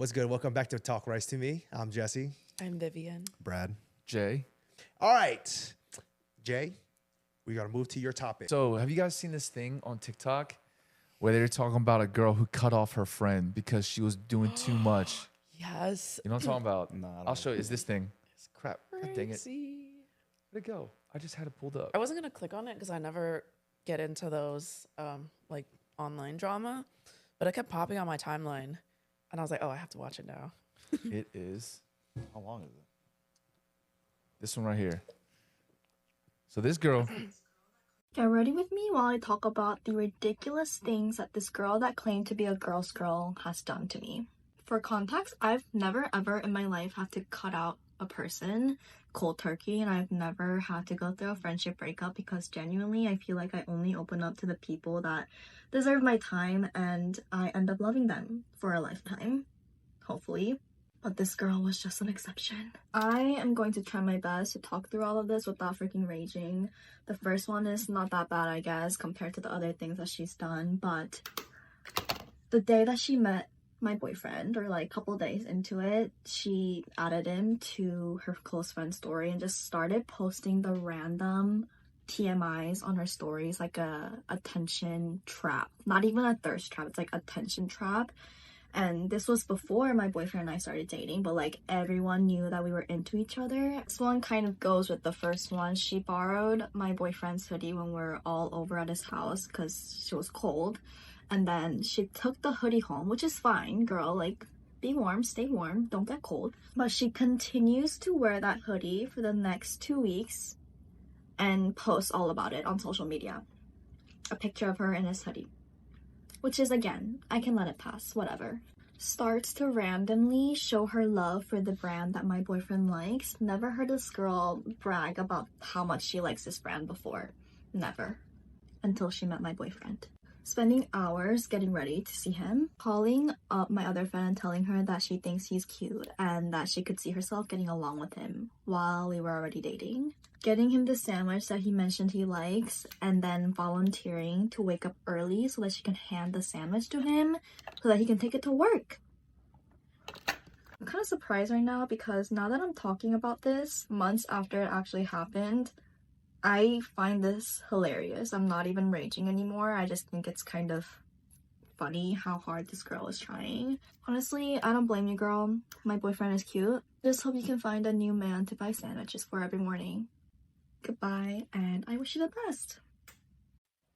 What's good? Welcome back to Talk Rice to Me. I'm Jesse. I'm Vivian. Brad. Jay. All right, Jay, we got to move to your topic. So have you guys seen this thing on TikTok where they're talking about a girl who cut off her friend because she was doing too much? Yes. You know what I'm talking about? No, I don't I'll show you. It's this thing. Crap. God dang it. Crazy. Where'd it go? I just had it pulled up. I wasn't gonna click on it because I never get into those like online drama, but it kept popping on my timeline, and I was like, oh, I have to watch it now. It is How long is it? this one right here. So this girl, Get ready with me while I talk about the ridiculous things that this girl that claimed to be a girl's girl has done to me. For context, I've never ever in my life had to cut out a person cold turkey, and I've never had to go through a friendship breakup because genuinely I feel like I only open up to the people that deserve my time and I end up loving them for a lifetime, hopefully. But this girl was just an exception. I am going to try my best to talk through all of this without freaking raging. The first one is not that bad, I guess, compared to the other things that she's done, but the day that she met my boyfriend, or like a couple days into it, she added him to her close friend story and just started posting the random TMIs on her stories, like a attention trap. Not even a thirst trap, it's like attention trap. And this was before my boyfriend and I started dating, but like everyone knew that we were into each other. This one kind of goes with the first one. She borrowed my boyfriend's hoodie when we were all over at his house because she was cold. And then she took the hoodie home, which is fine, girl. Like, be warm, stay warm, don't get cold. But she continues to wear that hoodie for the next 2 weeks and posts all about it on social media. A picture of her in his hoodie. Which is, again, I can let it pass, whatever. Starts to randomly show her love for the brand that my boyfriend likes. Never heard this girl brag about how much she likes this brand before. Never. Until she met my boyfriend. Spending hours getting ready to see him, calling up my other friend and telling her that she thinks he's cute and that she could see herself getting along with him while we were already dating. Getting him the sandwich that he mentioned he likes, and then volunteering to wake up early so that she can hand the sandwich to him so that he can take it to work. I'm kind of surprised right now because now that I'm talking about this, months after it actually happened, I find this hilarious. I'm not even raging anymore. I just think it's kind of funny how hard this girl is trying. Honestly, I don't blame you, girl. My boyfriend is cute. Just hope you can find a new man to buy sandwiches for every morning. Goodbye, and I wish you the best.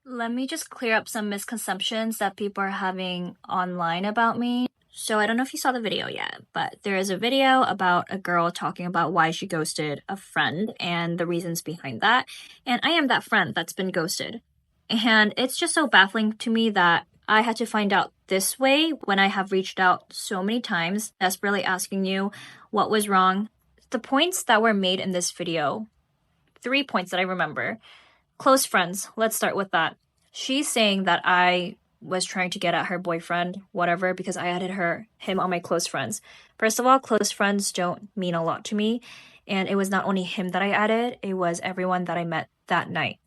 Let me just clear up some misconceptions that people are having online about me. So I don't know if you saw the video yet, but there is a video about a girl talking about why she ghosted a friend and the reasons behind that. And I am that friend that's been ghosted. And it's just so baffling to me that I had to find out this way when I have reached out so many times, desperately asking you what was wrong. The points that were made in this video, 3 points that I remember. Close friends, let's start with that. She's saying that I was trying to get at her boyfriend, whatever, because I added him on my close friends. First of all, close friends don't mean a lot to me. And it was not only him that I added, it was everyone that I met that night.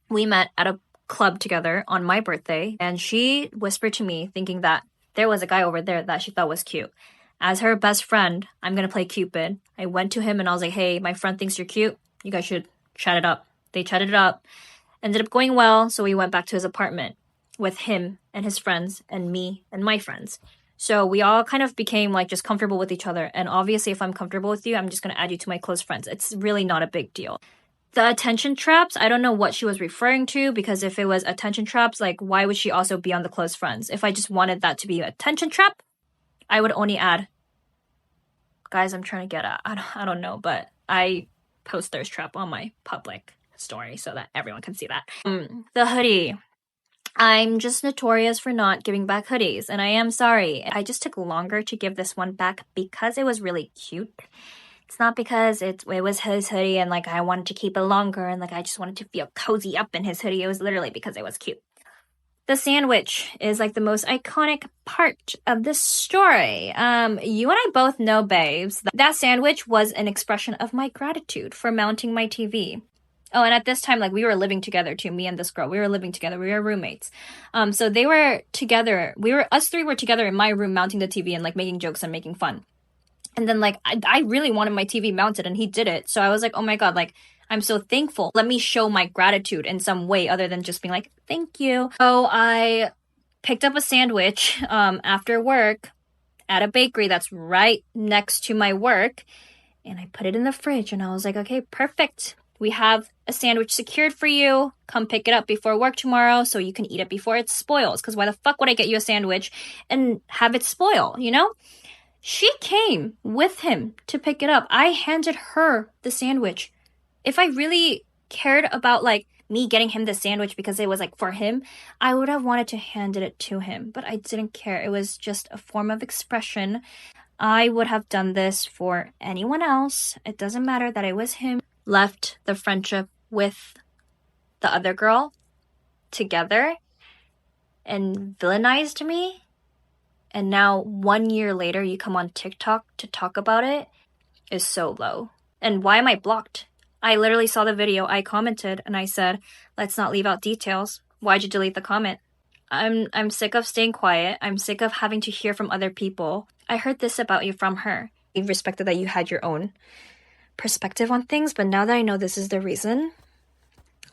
We met at a club together on my birthday, and she whispered to me thinking that there was a guy over there that she thought was cute. As her best friend, I'm going to play Cupid. I went to him and I was like, hey, my friend thinks you're cute. You guys should chat it up. They chatted it up. Ended up going well, so we went back to his apartment with him and his friends and me and my friends. So we all kind of became like just comfortable with each other. And obviously, if I'm comfortable with you, I'm just going to add you to my close friends. It's really not a big deal. The attention traps, I don't know what she was referring to, because if it was attention traps, like why would she also be on the close friends? If I just wanted that to be an attention trap, I would only add guys I'm trying to get at. I don't know, but I post thirst trap on my public story so that everyone can see that. The hoodie. I'm just notorious for not giving back hoodies, and I am sorry. I just took longer to give this one back because it was really cute. It's not because it was his hoodie and like I wanted to keep it longer and like I just wanted to feel cozy up in his hoodie. It was literally because it was cute. The sandwich is like the most iconic part of this story. You and I both know, babes, that sandwich was an expression of my gratitude for mounting my TV. Oh, and at this time, like we were living together too. Me and this girl, we were living together. We were roommates. So they were together. Us three were together in my room, mounting the TV and like making jokes and making fun. And then like I really wanted my TV mounted, and he did it. So I was like, oh my god, like I'm so thankful. Let me show my gratitude in some way other than just being like, thank you. So I picked up a sandwich after work at a bakery that's right next to my work, and I put it in the fridge, and I was like, okay, perfect. We have a sandwich secured for you. Come pick it up before work tomorrow so you can eat it before it spoils. Because why the fuck would I get you a sandwich and have it spoil, you know? She came with him to pick it up. I handed her the sandwich. If I really cared about like me getting him the sandwich because it was like for him, I would have wanted to hand it to him, but I didn't care. It was just a form of expression. I would have done this for anyone else. It doesn't matter that it was him. Left the friendship with the other girl together and villainized me. And now 1 year later, you come on TikTok to talk about it is so low. And why am I blocked? I literally saw the video, I commented, and I said, let's not leave out details. Why'd you delete the comment? I'm sick of staying quiet. I'm sick of having to hear from other people. I heard this about you from her. I respected that you had your own perspective on things, but now that I know this is the reason,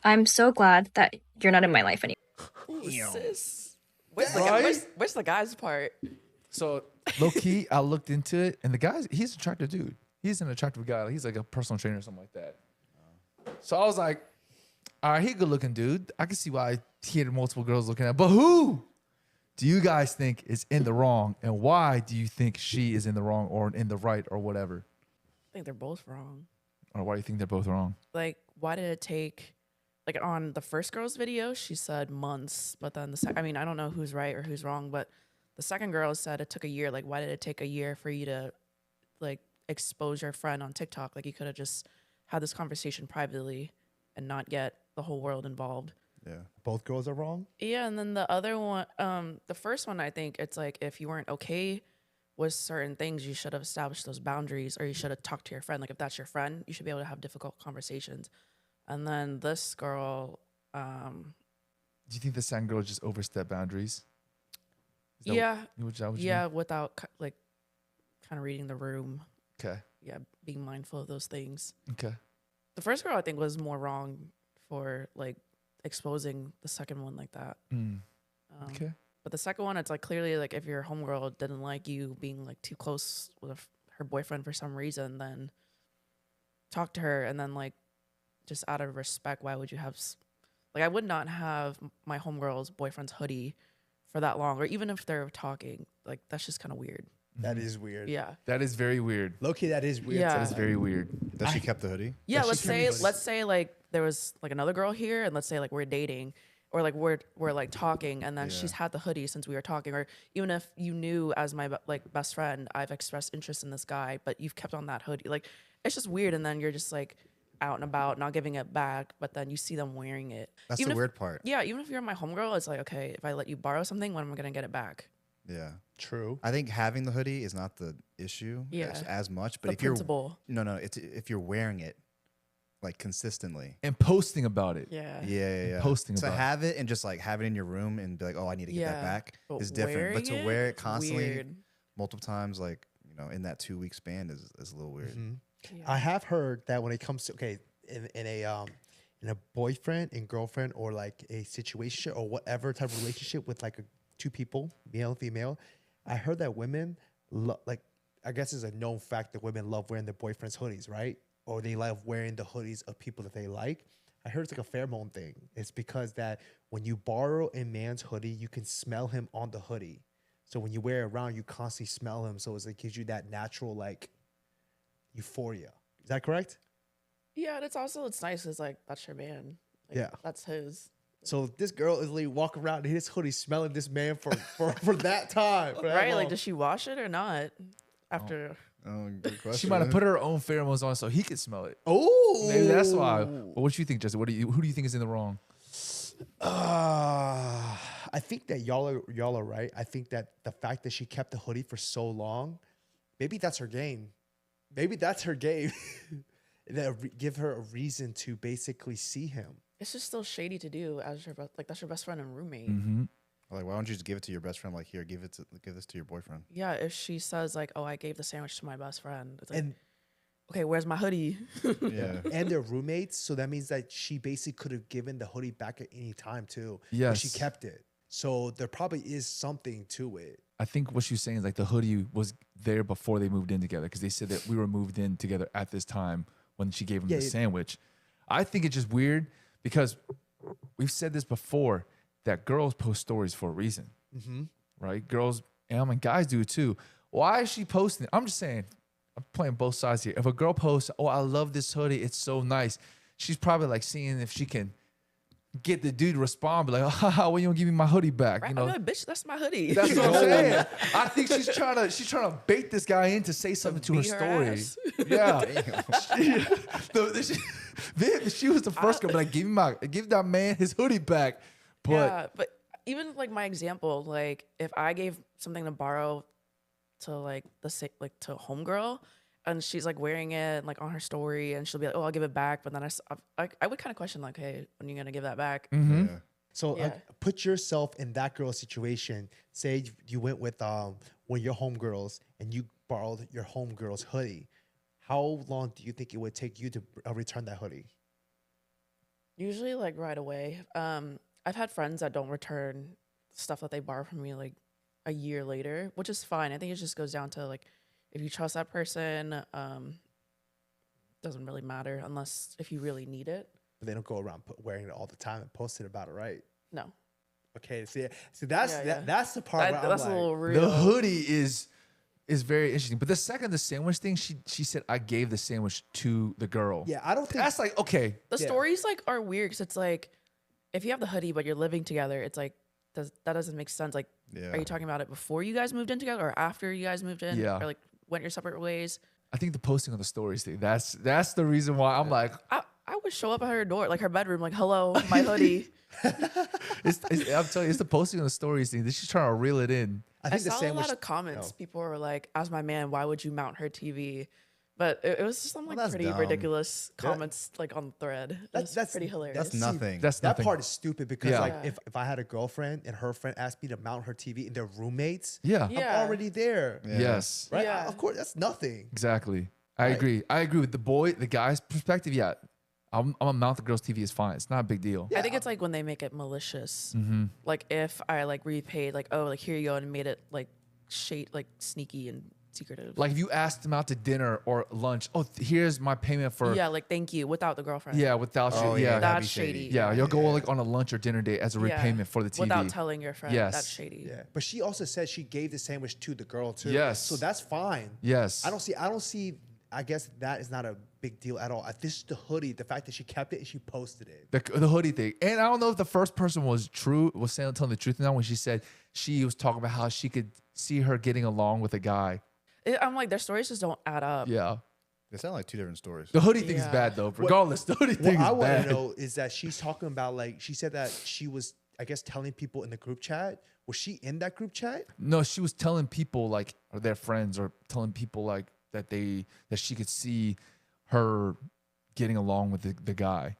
I'm so glad that you're not in my life anymore. Ooh, sis. Right? Where's the guy's part? So low key, I looked into it, and the guy's he's an attractive dude. He's an attractive guy. He's like a personal trainer or something like that. So I was like, all right, he a good looking dude. I can see why he had multiple girls looking at. But who do you guys think is in the wrong, and why do you think she is in the wrong or in the right or whatever? I think they're both wrong. Or why do you think they're both wrong? Like, why did it take, like on the first girl's video, she said months, but then the second, I mean, I don't know who's right or who's wrong, but the second girl said it took a year. Like, why did it take a year for you to, like, expose your friend on TikTok? Like, you could have just had this conversation privately and not get the whole world involved. Yeah. Both girls are wrong? Yeah, and then the other one, the first one, I think it's like if you weren't okay with certain things, you should have established those boundaries, or you should have talked to your friend. Like if that's your friend, you should be able to have difficult conversations. And then this girl, Do you think the second girl just overstepped boundaries? Is that yeah, what you yeah, mean? without like kind of reading the room. Okay. Yeah, being mindful of those things. Okay. The first girl, I think, was more wrong for like exposing the second one like that. Okay. But the second one, it's like clearly like if your homegirl didn't like you being like too close with her boyfriend for some reason, then talk to her. And then like just out of respect, why would you have like I would not have my homegirl's boyfriend's hoodie for that long, or even if they're talking, like that's just kind of weird. That is weird. Yeah. That is very weird. Low-key, that is weird. Yeah. That is very weird. That she kept the hoodie? Yeah, That she let's say like there was like another girl here, and let's say like we're dating, or like we're like talking, and then she's had the hoodie since we were talking, or even if you knew as my like best friend, I've expressed interest in this guy, but you've kept on that hoodie. Like it's just weird, and then you're just like out and about, not giving it back, but then you see them wearing it. That's Even the if- weird part. Yeah, even if you're my homegirl, it's like, okay, if I let you borrow something, when am I gonna get it back? Yeah. True. I think having the hoodie is not the issue Yeah. as much, but The if you're principle. no, it's if you're wearing it like consistently. And posting about it. Yeah. Yeah. Posting to about it. have it and just like have it in your room and be like, oh, I need to get that Yeah. back But is different. But to wear it constantly weird. multiple times, like, you know, in that 2 week span is a little weird. Yeah. I have heard that when it comes to in a boyfriend and girlfriend, or like a situation or whatever type of relationship with like two people, male and female, I heard that women like, I guess it's a known fact that women love wearing their boyfriend's hoodies, right? Or they love wearing the hoodies of people that they like. I heard it's like a pheromone thing. It's because that when you borrow a man's hoodie, you can smell him on the hoodie. So when you wear it around, you constantly smell him. So it gives you that natural like euphoria. Is that correct? Yeah, and it's nice. It's like that's your man. Like, Yeah. that's his. So this girl is like walking around in his hoodie, smelling this man for that time, for that Right? long. Like, does she wash it or not? After Oh, good question. She might have put her own pheromones on so he could smell it. Oh, Maybe that's why. Well, what do you think, Justin? Who do you think is in the wrong? I think that y'all are right. I think that the fact that she kept the hoodie for so long, maybe that's her game. Maybe that's her game. give her a reason to basically see him. It's just still shady to do as your like that's your best friend and roommate. Mm-hmm. Like, why don't you just give it to your best friend? Like, here, give this to your boyfriend. Yeah, if she says like, "Oh, I gave the sandwich to my best friend," it's like, And okay, where's my hoodie? Yeah. and they're roommates, so that means that she basically could have given the hoodie back at any time too. But Yes. she kept it. So there probably is something to it. I think what she was saying is like the hoodie was there before they moved in together because they said that we were moved in together at this time when she gave him the sandwich. I think it's just weird because we've said this before that girls post stories for a reason, right? Girls, and I mean guys do it too. Why is she posting it? I'm just saying, I'm playing both sides here. If a girl posts, "Oh, I love this hoodie, it's so nice," she's probably like seeing if she can get the dude to respond, be like, "Haha, when you gonna give me my hoodie back?" Right? You know, I'm like, bitch, that's my hoodie. that's what I'm saying. I think she's trying to bait this guy in to say something to her beat her story. ass. Yeah. She was the first girl, but like, give that man his hoodie back. But Yeah, but even like my example, like if I gave something to borrow to like to a homegirl, and she's like wearing it like on her story, and she'll be like, "Oh, I'll give it back," but then I would kind of question like, "Hey, when are you gonna give that back?" Mm-hmm. Yeah. So Yeah. put yourself in that girl's situation. Say you went with one of your homegirls and you borrowed your homegirl's hoodie. How long do you think it would take you to return that hoodie? Usually like right away. I've had friends that don't return stuff that they borrow from me like a year later, which is fine. I think it just goes down to like if you trust that person, doesn't really matter unless if you really need it. But they don't go around wearing it all the time and posting about it, right? No. Okay, see that's Yeah. that's the part where That's I'm a like, little real. the hoodie is very interesting. But the sandwich thing, she said I gave the sandwich to the girl. yeah, I don't think That's like, okay. The Yeah. stories like are weird because it's like if you have the hoodie but you're living together, it's like that doesn't make sense. Like, Yeah. are you talking about it before you guys moved in together or after you guys moved in? Yeah. Or like went your separate ways? I think the posting on the stories thing, that's the reason why I'm like, I would show up at her door, like her bedroom, like, "Hello, my hoodie." I'm telling you, it's the posting on the stories thing. She's trying to reel it in. I I think the saw a sandwich. lot of comments. no. People were like, "As my man, why would you mount her TV?" But it was just some like that's pretty dumb. ridiculous comments like on the thread. It was That's- pretty hilarious. That's nothing. That's That nothing. part is stupid because Yeah. like Yeah. if I had a girlfriend and her friend asked me to mount her TV and they're roommates, Yeah. Yeah. I'm already there. Yeah. Yes. Right? Yeah. Of course, that's nothing. Exactly. I Right. agree. I agree with the guy's perspective. Yeah. I'm gonna mount the girl's TV is fine. It's not a big deal. I think it's like when they make it malicious. Mm-hmm. Like if I like repaid, like, oh, like here you go, and made it like shade, like sneaky and secretive. Like if you asked them out to dinner or lunch, oh, here's my payment for yeah, like thank you without the girlfriend. yeah, without Oh, you, yeah, yeah, that'd That's be shady. shady. yeah, you'll go like on a lunch or dinner date as a Yeah. repayment for the TV. Without telling your friend. Yes. That's shady. Yeah. But she also said she gave the sandwich to the girl too. Yes. So that's fine. Yes. I don't see I guess that is not a big deal at all. This is the hoodie, the fact that she kept it and she posted it. the hoodie thing. And I don't know if the first person was telling the truth now when she said she was talking about how she could see her getting along with a guy. I'm like, their stories just don't add up. Yeah. They sound like two different stories. The hoodie thing is Yeah. bad though. Regardless, the hoodie What thing I is want bad. to know is that she's talking about like she said that she was I guess telling people in the group chat. Was she in that group chat? No, she was telling people like or their friends or telling people like that she could see her getting along with the guy.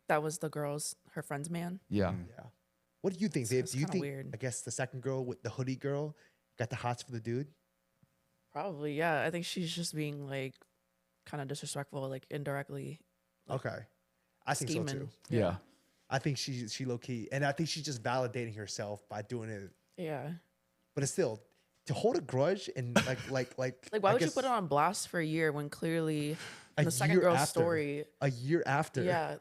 That was the girl's, her friend's man. Yeah. Yeah. What do you think, Viv? It's Do you kinda think weird. I guess the second girl with the hoodie girl got the hots for the dude? Probably, yeah. I think she's just being like kind of disrespectful, like indirectly Okay. I think so scheming. too. Yeah. I think she low key, and I think she's just validating herself by doing it. Yeah. But it's still to hold a grudge and like Like, I why would you guess put it on blast for a year when clearly a in the second year girl's after. story? a year after? Yeah.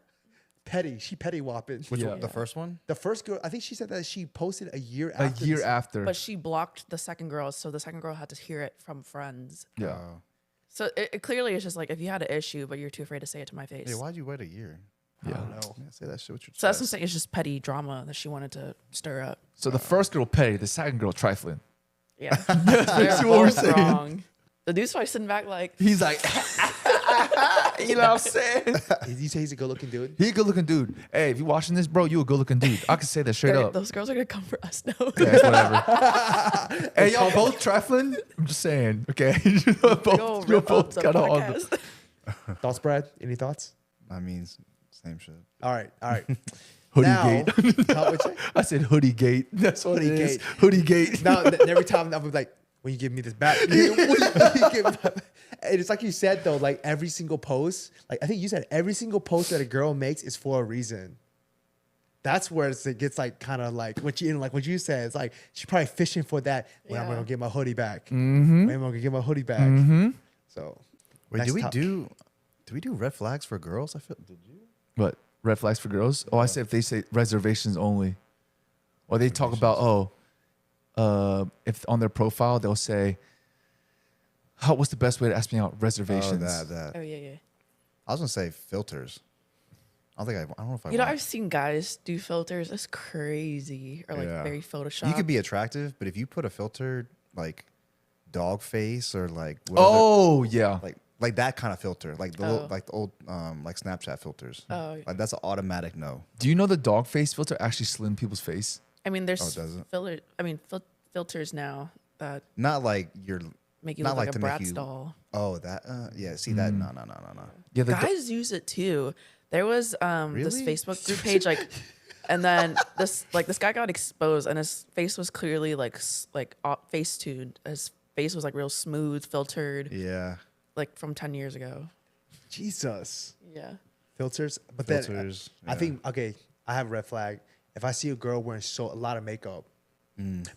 Petty. She petty whopping. Which Yeah. one? The first one? The first girl, I think she said that she posted a year A after. year this- after. But she blocked the second girl, so the second girl had to hear it from friends. yeah. Oh. So it clearly is just like if you had an issue, but you're too afraid to say it to my face. Yeah, why'd you wait a year? I don't know. Yeah, say that shit with your So that's what I'm chest. saying. It's just petty drama that she wanted to stir up. So the first girl petty, the second girl trifling. Yeah. basically They're what we're both saying. wrong. The dude's probably sitting back like, He's like, you know what I'm saying? Did you say he's a good looking dude? He a good looking dude. Hey, if you watching this, bro, you a good looking dude. I can say that straight up. those girls are going to come for us now. Okay, whatever. Hey, y'all both trifling? I'm just saying. Okay. Go You're rip up both the kind of on podcast. Thoughts, Brad? Any thoughts? I mean, same shit. All right. HoodieGate. Now, what'd you say? I said HoodieGate. That's what it is. HoodieGate. HoodieGate. Now, every time I'm like, when you give me this back, when you give me back. And it's like you said though, like every single post, like I think you said every single post that a girl makes is for a reason. That's where it gets like kind of like what you said. It's like she's probably fishing for that. When am I gonna get my hoodie back? Mm-hmm. When am I gonna get my hoodie back? Mm-hmm. So, Wait, next do we top- do we do red flags for girls? I feel. Did you? What? Red flags for girls? Oh, I said if they say reservations only. Or they talk about, if on their profile they'll say, what's the best way to ask me out? Reservations. Oh, that. Oh yeah. I was gonna say filters. I don't know if I. You know, want- I've seen guys do filters. That's crazy, or like Yeah. very Photoshop. You could be attractive, but if you put a filter like dog face or like what other- Oh, yeah. like that kind of filter, like the Oh. like the old like Snapchat filters. Oh. Like that's an automatic no. Do you know the dog face filter actually slim people's face? I mean, there's does it? filters now that Not like you're. make you Not look like like a to make Bratz you- doll. Oh, that. Yeah. See that? No. Yeah, the Guys use it too. There was this Really? Facebook group page and then this guy got exposed and his face was clearly face tuned. His face was like real smooth, filtered, Yeah. like from 10 years ago. Jesus. Yeah. Filters. But then Filters. I yeah. think okay, I have a red flag. If I see a girl wearing a lot of makeup,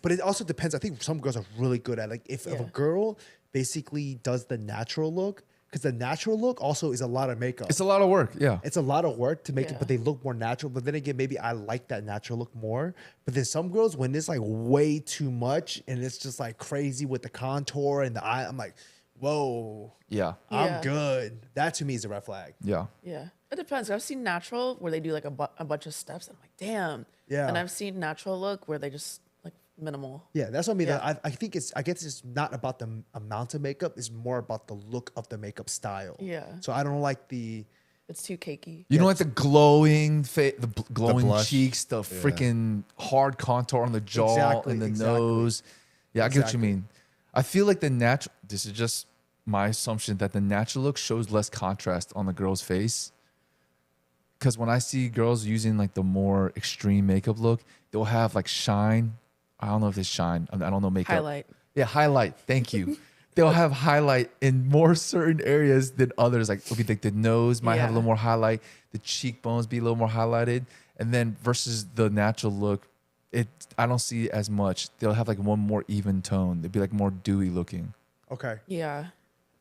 but it also depends. I think some girls are really good at if a Yeah. girl basically does the natural look, because the natural look also is a lot of makeup. it's a lot of work. Yeah. It's a lot of work to make it, Yeah. but they look more natural. But then again, maybe I like that natural look more. But then some girls, when it's like way too much and it's just like crazy with the contour and the eye, I'm like, whoa, Yeah. Yeah. I'm good. That to me is a red flag. Yeah. Yeah. It depends. I've seen natural where they do like a bunch of steps. And I'm like, damn. Yeah. And I've seen natural look where they just like minimal. Yeah, that's what I mean. Yeah. I think I guess it's not about the amount of makeup. It's more about the look of the makeup style. Yeah. So I don't like the. It's too cakey. You know, like the glowing face, glowing blush. cheeks, the freaking hard contour on the jaw Exactly, and the exactly. nose. Yeah, I get what you Exactly. mean. I feel like the natural, this is just my assumption that the natural look shows less contrast on the girl's face. Because when I see girls using like the more extreme makeup look, they'll have like shine. I don't know if it's shine. I don't know makeup. Highlight. Yeah, highlight. Thank you. They'll have highlight in more certain areas than others. Like it'll be like the nose might have a Yeah. little more highlight, the cheekbones be a little more highlighted, and then versus the natural look, I don't see as much. They'll have like one more even tone. They'd be like more dewy looking. Okay. Yeah.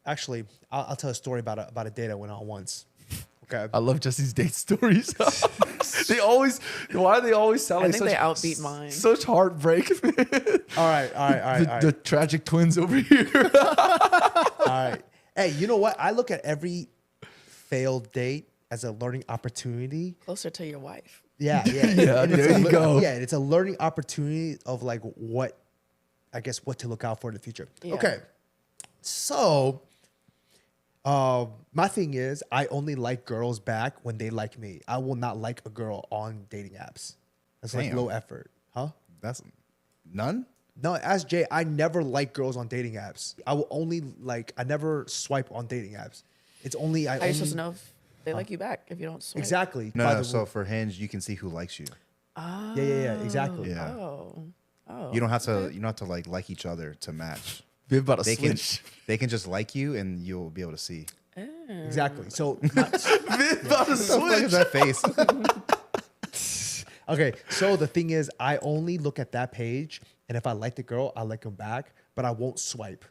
Actually, I'll tell a story about a date I went on once. Okay. I love Jesse's date stories. Why do they always sound I like think such, they outbeat mine. such heartbreak? All right. The tragic twins over here. All right. Hey, you know what? I look at every failed date as a learning opportunity. Closer to your wife. Yeah. Yeah, And it's there a you go. Yeah, it's a learning opportunity of like what to look out for in the future. Yeah. Okay. So, my thing is, I only like girls back when they like me. I will not like a girl on dating apps. That's like Damn. low effort, huh? That's none. No, ask Jay. I never like girls on dating apps. I will only I never swipe on dating apps. It's only How are you supposed to know if they like you back if you don't swipe? exactly. No, by no. the So rule. for Hinge, you can see who likes you. Oh. Yeah, exactly. Yeah. Oh. You don't have to. You don't have to like each other to match. Viv about to They can. switch. They can just like you, and you'll be able to see. Exactly. So, Viv about to What the fuck is that face? okay. So the thing is, I only look at that page, and if I like the girl, I like them back, but I won't swipe,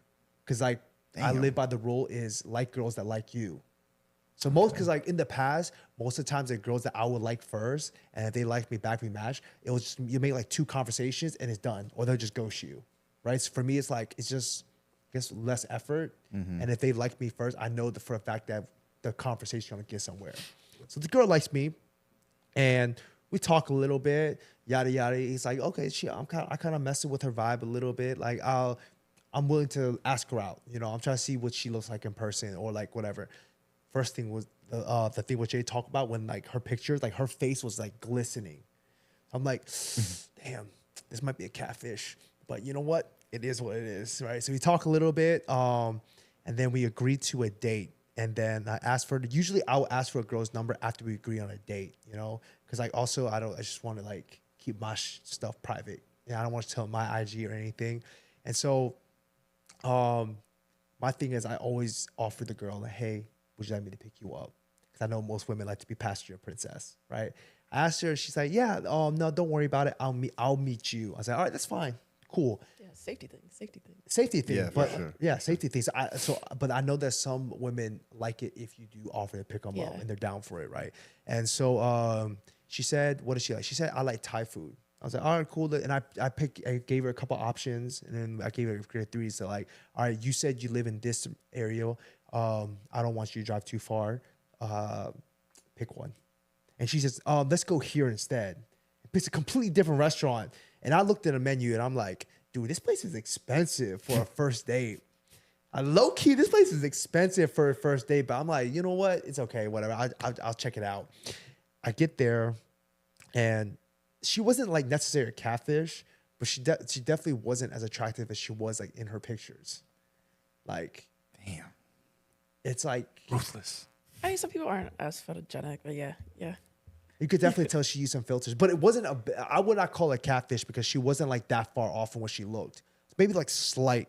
because I Damn. live by the rule is like girls that like you. So because in the past, most of the times the girls that I would like first, and if they like me back, we match. It was just, you make like 2 conversations and it's done, or they'll just ghost you, right? So for me, it's like it's just I guess less effort, and if they like me first, I know for a fact that the conversation gonna get somewhere. So the girl likes me, and we talk a little bit, yada yada. He's like, okay, I kind of messing with her vibe a little bit. Like I'm willing to ask her out. You know, I'm trying to see what she looks like in person or like whatever. First thing was the thing what Jay talked about when like her pictures, like her face was like glistening. I'm like, damn, this might be a catfish, but you know what? It is what it is, right? So we talk a little bit, and then we agreed to a date. And then I asked for usually I will ask for a girl's number after we agree on a date, you know, because like also I just want to like keep my stuff private. Yeah, I don't want to tell my IG or anything. And so, my thing is I always offer the girl like, hey, would you like me to pick you up? Because I know most women like to be passenger princess, right? I asked her, she's like, yeah, no, don't worry about it. I'll meet you. I was like, all right, that's fine, cool. Yeah, safety thing. Safety thing, Yeah, for but sure. yeah, safety things. But I know that some women like it if you do offer to pick them up Yeah. and they're down for it, right? And so she said, what is she like? She said, I like Thai food. I was like, all right, cool. And I gave her a couple options, and then I gave her grade 3. So like, all right, you said you live in this area. I don't want you to drive too far. Pick one. And she says, let's go here instead. It's a completely different restaurant. And I looked at the menu and I'm like, dude, this place is expensive for a first date. Low key, this place is expensive for a first date, but I'm like, you know what? It's okay, whatever. I'll check it out. I get there, and she wasn't like necessarily a catfish, but she definitely wasn't as attractive as she was like in her pictures. Like, Damn. it's like Ruthless. I mean, some people aren't as photogenic, but yeah. you could definitely tell she used some filters, but it wasn't I would not call it catfish because she wasn't like that far off from what she looked. Maybe like slight.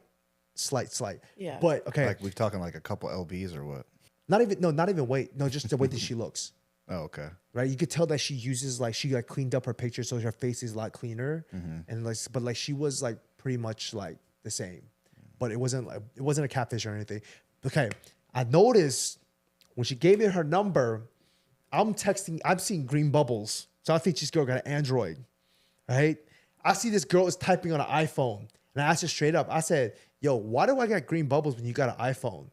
Yeah. But okay, Like we're talking like a couple LBs or what? not even weight. No, just the way that she looks. Oh, okay. Right, you could tell that she uses like she like cleaned up her picture so her face is a lot cleaner, and like but like she was like pretty much like the same, but it wasn't a catfish or anything. Okay, I noticed when she gave me her number, I'm seeing green bubbles, so I think this girl got an Android, right? I see this girl is typing on an iPhone, and I asked her straight up. I said, "Yo, why do I got green bubbles when you got an iPhone?"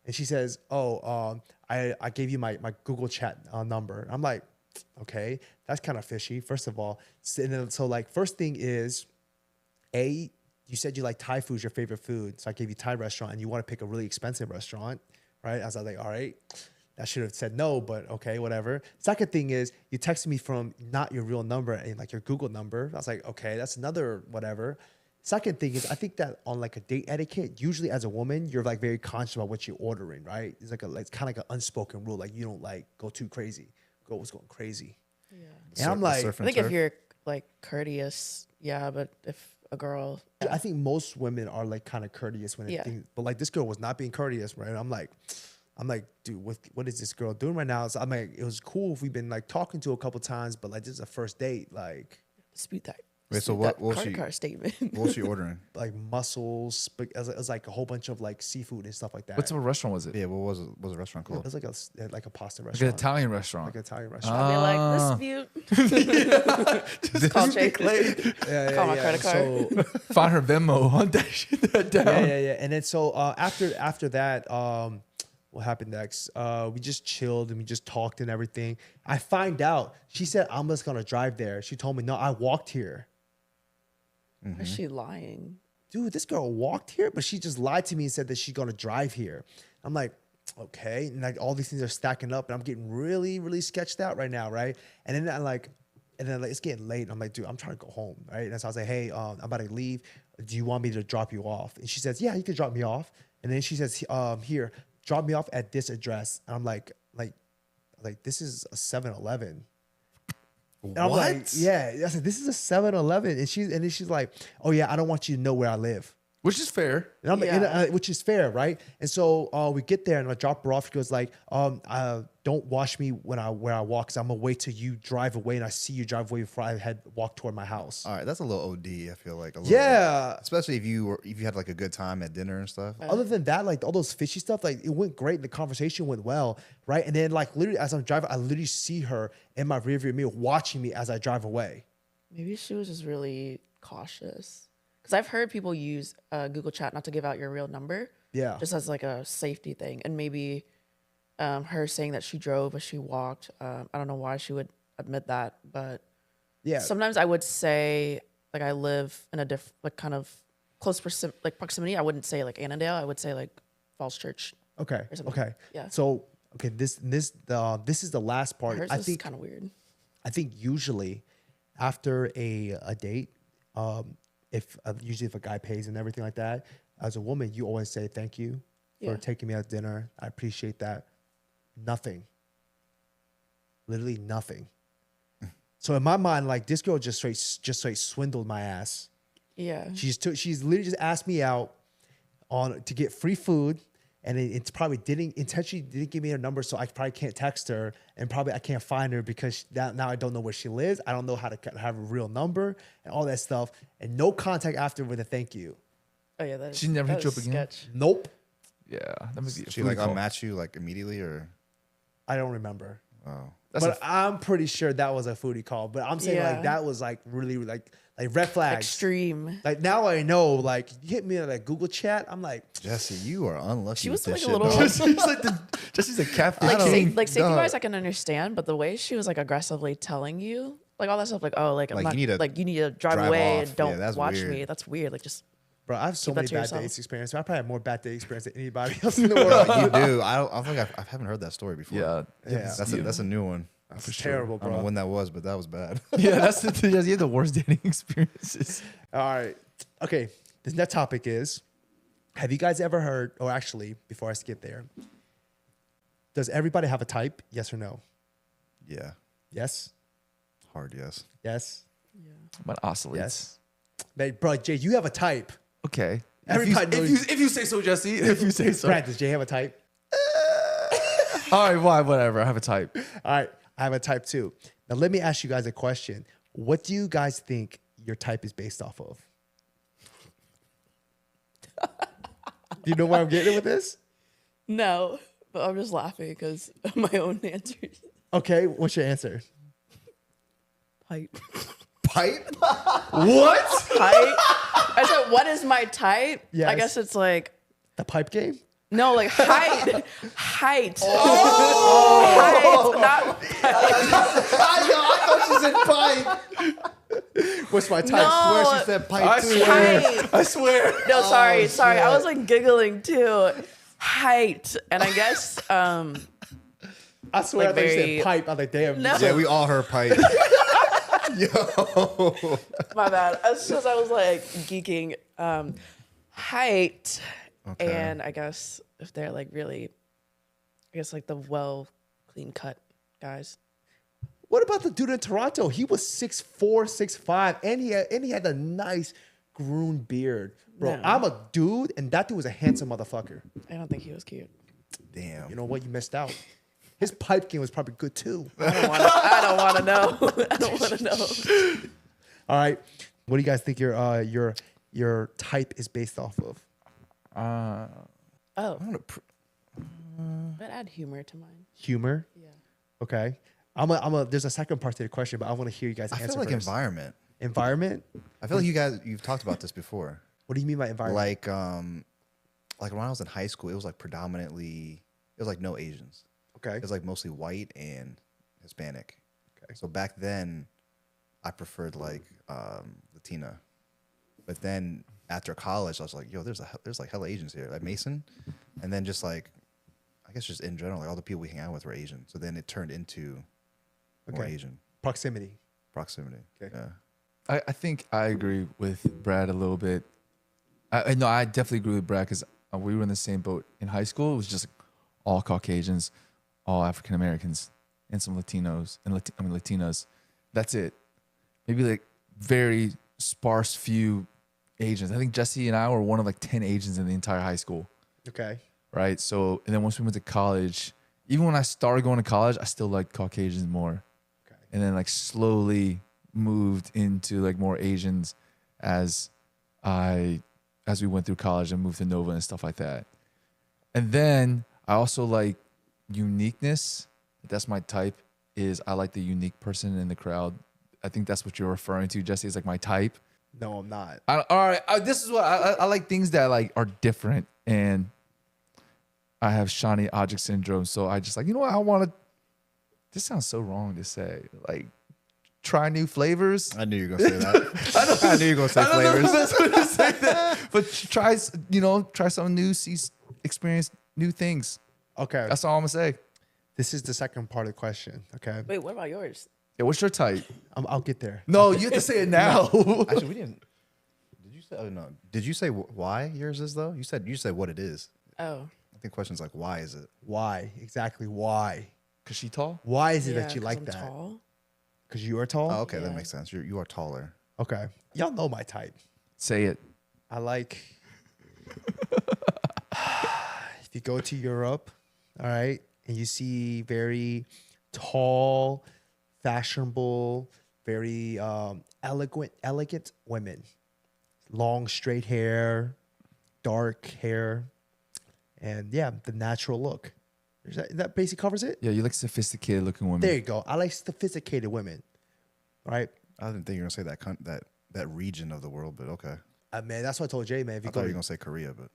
And she says, I gave you my Google Chat number. I'm like, okay, that's kind of fishy, first of all. So like, first thing is, you said you like Thai food, your favorite food. So I gave you Thai restaurant, and you want to pick a really expensive restaurant, right? I was like, all right. I should have said no, but okay, whatever. Second thing is, you texted me from not your real number and like your Google number. I was like, okay, that's another whatever. Second thing is, I think that on like a date etiquette, usually as a woman, you're like very conscious about what you're ordering, right? It's like it's kind of like an unspoken rule, like you don't like go too crazy. Girl was going crazy, Yeah. and I'm like, I think if you're like courteous, yeah, but if a girl, I think most women are like kind of courteous when Yeah. but like this girl was not being courteous, right? I'm like, dude, what is this girl doing right now? So I'm like, it was cool if we've been like talking to her a couple times, but like this is a first date, like dispute that. Wait, so dispute what that was card she- car statement. What was she ordering? like mussels, but it was like a whole bunch of like seafood and stuff like that. What type of restaurant was it? Yeah, what was the restaurant It called? was like a pasta Like an restaurant, Italian restaurant. like an Italian restaurant. I'll be like, dispute. Call Jake. Call my credit card. So Find her Venmo. Hunt that shit down. yeah. And then so after that, what happened next? We just chilled and we just talked and everything. I find out she said I'm just gonna drive there. She told me no, I walked here. Is she lying? Dude, this girl walked here, but she just lied to me and said that she's gonna drive here. I'm like, okay, and like all these things are stacking up, and I'm getting really, really sketched out right now, right? And then it's getting late. And I'm like, dude, I'm trying to go home, right? And so I was like, hey, I'm about to leave. Do you want me to drop you off? And she says, yeah, you can drop me off. And then she says, here, drop me off at this address. And I'm like, this is a 7-Eleven. And I'm like, yeah. I said, this is a 7-Eleven. And she's like, oh yeah, I don't want you to know where I live. Which is fair. And I'm like, Yeah. which is fair, right? And so we get there and I drop her off. She goes like, don't watch me where I walk, because I'm gonna wait till you drive away and I see you drive away before I walk toward my house. All right, that's a little OD. I feel like a little Yeah. bit. Especially if you had like a good time at dinner and stuff. Other than that, like all those fishy stuff, like it went great. The conversation went well, right? And then like literally as I'm driving, I literally see her in my rearview mirror watching me as I drive away. Maybe she was just really cautious. Because I've heard people use Google Chat not to give out your real number, Yeah. just as like a safety thing. And maybe her saying that she drove or she walked. I don't know why she would admit that, but Yeah. sometimes I would say like I live in a like kind of close proximity. I wouldn't say like Annandale. I would say like Falls Church. Okay. or something. Okay. Yeah. So okay, this is the last part. Hers I is think kind of weird. I think usually after a date, if usually if a guy pays and everything like that, as a woman, you always say thank you. Yeah. taking me out to dinner. I appreciate that. Nothing. Literally nothing. So in my mind, like this girl just straight swindled my ass. Yeah. She's literally just asked me out to get free food, and it's probably intentionally didn't give me her number, so I probably can't text her, and probably I can't find her because now I don't know where she lives. I don't know how to have a real number and all that stuff, and no contact after with a thank you. Oh yeah, that is, She never that hit you is up again? sketch. Nope, Yeah, that must be a She foodie like call. unmatched you like immediately or? I don't remember. Oh, That's But I'm pretty sure that was a foodie call. But I'm saying Yeah. like that was like really like red flags. Extreme. Like now I know. Like you hit me in like Google chat. I'm like, Jesse, you are unlucky. She was with this like a shit, little- dog. Jesse's a catfish. Like, don't- safety dog. wise, I can understand, but the way she was like aggressively telling you, like all that stuff, like I'm Like, not, you need to you need to drive drive away off. and don't Yeah, that's watch weird. me. That's weird. Like just bro, I have so Keep that many to bad yourself. dates experience. I probably have more bad date experience than anybody else in the world. You do. I don't think I haven't heard that story before. Yeah, Yeah. That's a new one. It's terrible, I don't know bro. when that was, but that was bad. yeah. That's the thing. You have the worst dating experiences. All right. Okay. This next topic is: have you guys ever heard? Or actually, before I skip there, does everybody have a type? Yes or no? Yeah, Yes. hard yes. Yes. But oscillates. Yes. But, bro, Jay, you have a type. Okay. Everybody knows- if you say so, Jesse. If you say so. Brad, does Jay have a type? All right. Why? Whatever. I have a type. All right. I have a type too. Now, let me ask you guys a question. What do you guys think your type is based off of? Do you know where I'm getting with this? no. But I'm just laughing because of my own answers. Okay. What's your answer? Height. Pipe? What? Height. I said, what is my type? Yes. I guess it's like The pipe game? no, like height. Height. Oh. Height. Not I thought she said pipe. What's my type? No. Swear she said pipe I too. swear. height. I swear. No, sorry. I shit. was like giggling too. Height. And I guess I swear Like I thought you very- said pipe. I was like, damn. No. Yeah, we all heard pipe. Yo. my bad. As soon as I was like geeking, height. Okay. And I guess if they're like really, I guess like the well clean cut guys. What about the dude in Toronto? He was 6'4", 6'5", and he had a nice groomed beard. Bro, No. I'm a dude, and that dude was a handsome motherfucker. I don't think he was cute. Damn. You know what? You missed out. His pipe game was probably good too. I don't want to know. I don't want to know. All right. What do you guys think your type is based off of? Oh, I'm gonna pr- but add humor to mine. Humor. Yeah. Okay. There's a second part to the question, but I want to hear you guys I answer feel like first. environment. Environment? I feel like you've talked about this before. What do you mean by environment? Like when I was in high school, it was like predominantly, it was like no Asians. Okay. It was like mostly white and Hispanic. Okay. So back then, I preferred like Latina. But then after college, I was like, yo, there's like hella Asians here, like Mason. And then just like, I guess just in general, like all the people we hang out with were Asian. So then it turned into more Okay. Asian Proximity. proximity. Okay. Yeah. I think I agree with Brad a little bit. I definitely agree with Brad because we were in the same boat in high school. It was just all Caucasians, all African Americans, and some Latinos and Latinas. That's it. Maybe like very sparse few Asians. I think Jesse and I were one of like 10 Asians in the entire high school. Okay. Right. So, and then once we went to college, even when I started going to college, I still liked Caucasians more. Okay. And then like slowly moved into like more Asians as we went through college and moved to Nova and stuff like that. And then I also like uniqueness. That's my type. Is I like the unique person in the crowd. I think that's what you're referring to, Jesse. Is like my type. No, I'm not. All right. This is what I like, things that like are different, and I have shiny object syndrome. So I just like, you know what? I want to. This sounds so wrong to say. Like, try new flavors. I knew you were gonna say that. I knew you were gonna say I don't know if flavors. that's what to say that, but try something new, experience new things. Okay. That's all I'm gonna say. This is the second part of the question. Okay. Wait, what about yours? Yeah, what's your type? I'll get there. No, you have to say it now. Actually, we didn't. Did you say? Oh no. Did you say why yours is though? You said what it is. Oh, think the question's like, why is it? Why? Exactly why? Cause she tall. Why is it Yeah, that you 'cause like I'm that? tall. Because you are tall? Oh, okay, that Yeah. makes sense. You are taller. Okay. Y'all know my type. Say it. I like if you go to Europe, all right, and you see very tall, fashionable, very elegant women, long straight hair, dark hair, and yeah, the natural look. That basically covers it. Yeah, you like sophisticated looking women. There you go. I like sophisticated women, right? I didn't think you were gonna say that region of the world, but okay. Man, that's what I told Jay, man. If I you thought go, you were gonna say Korea, but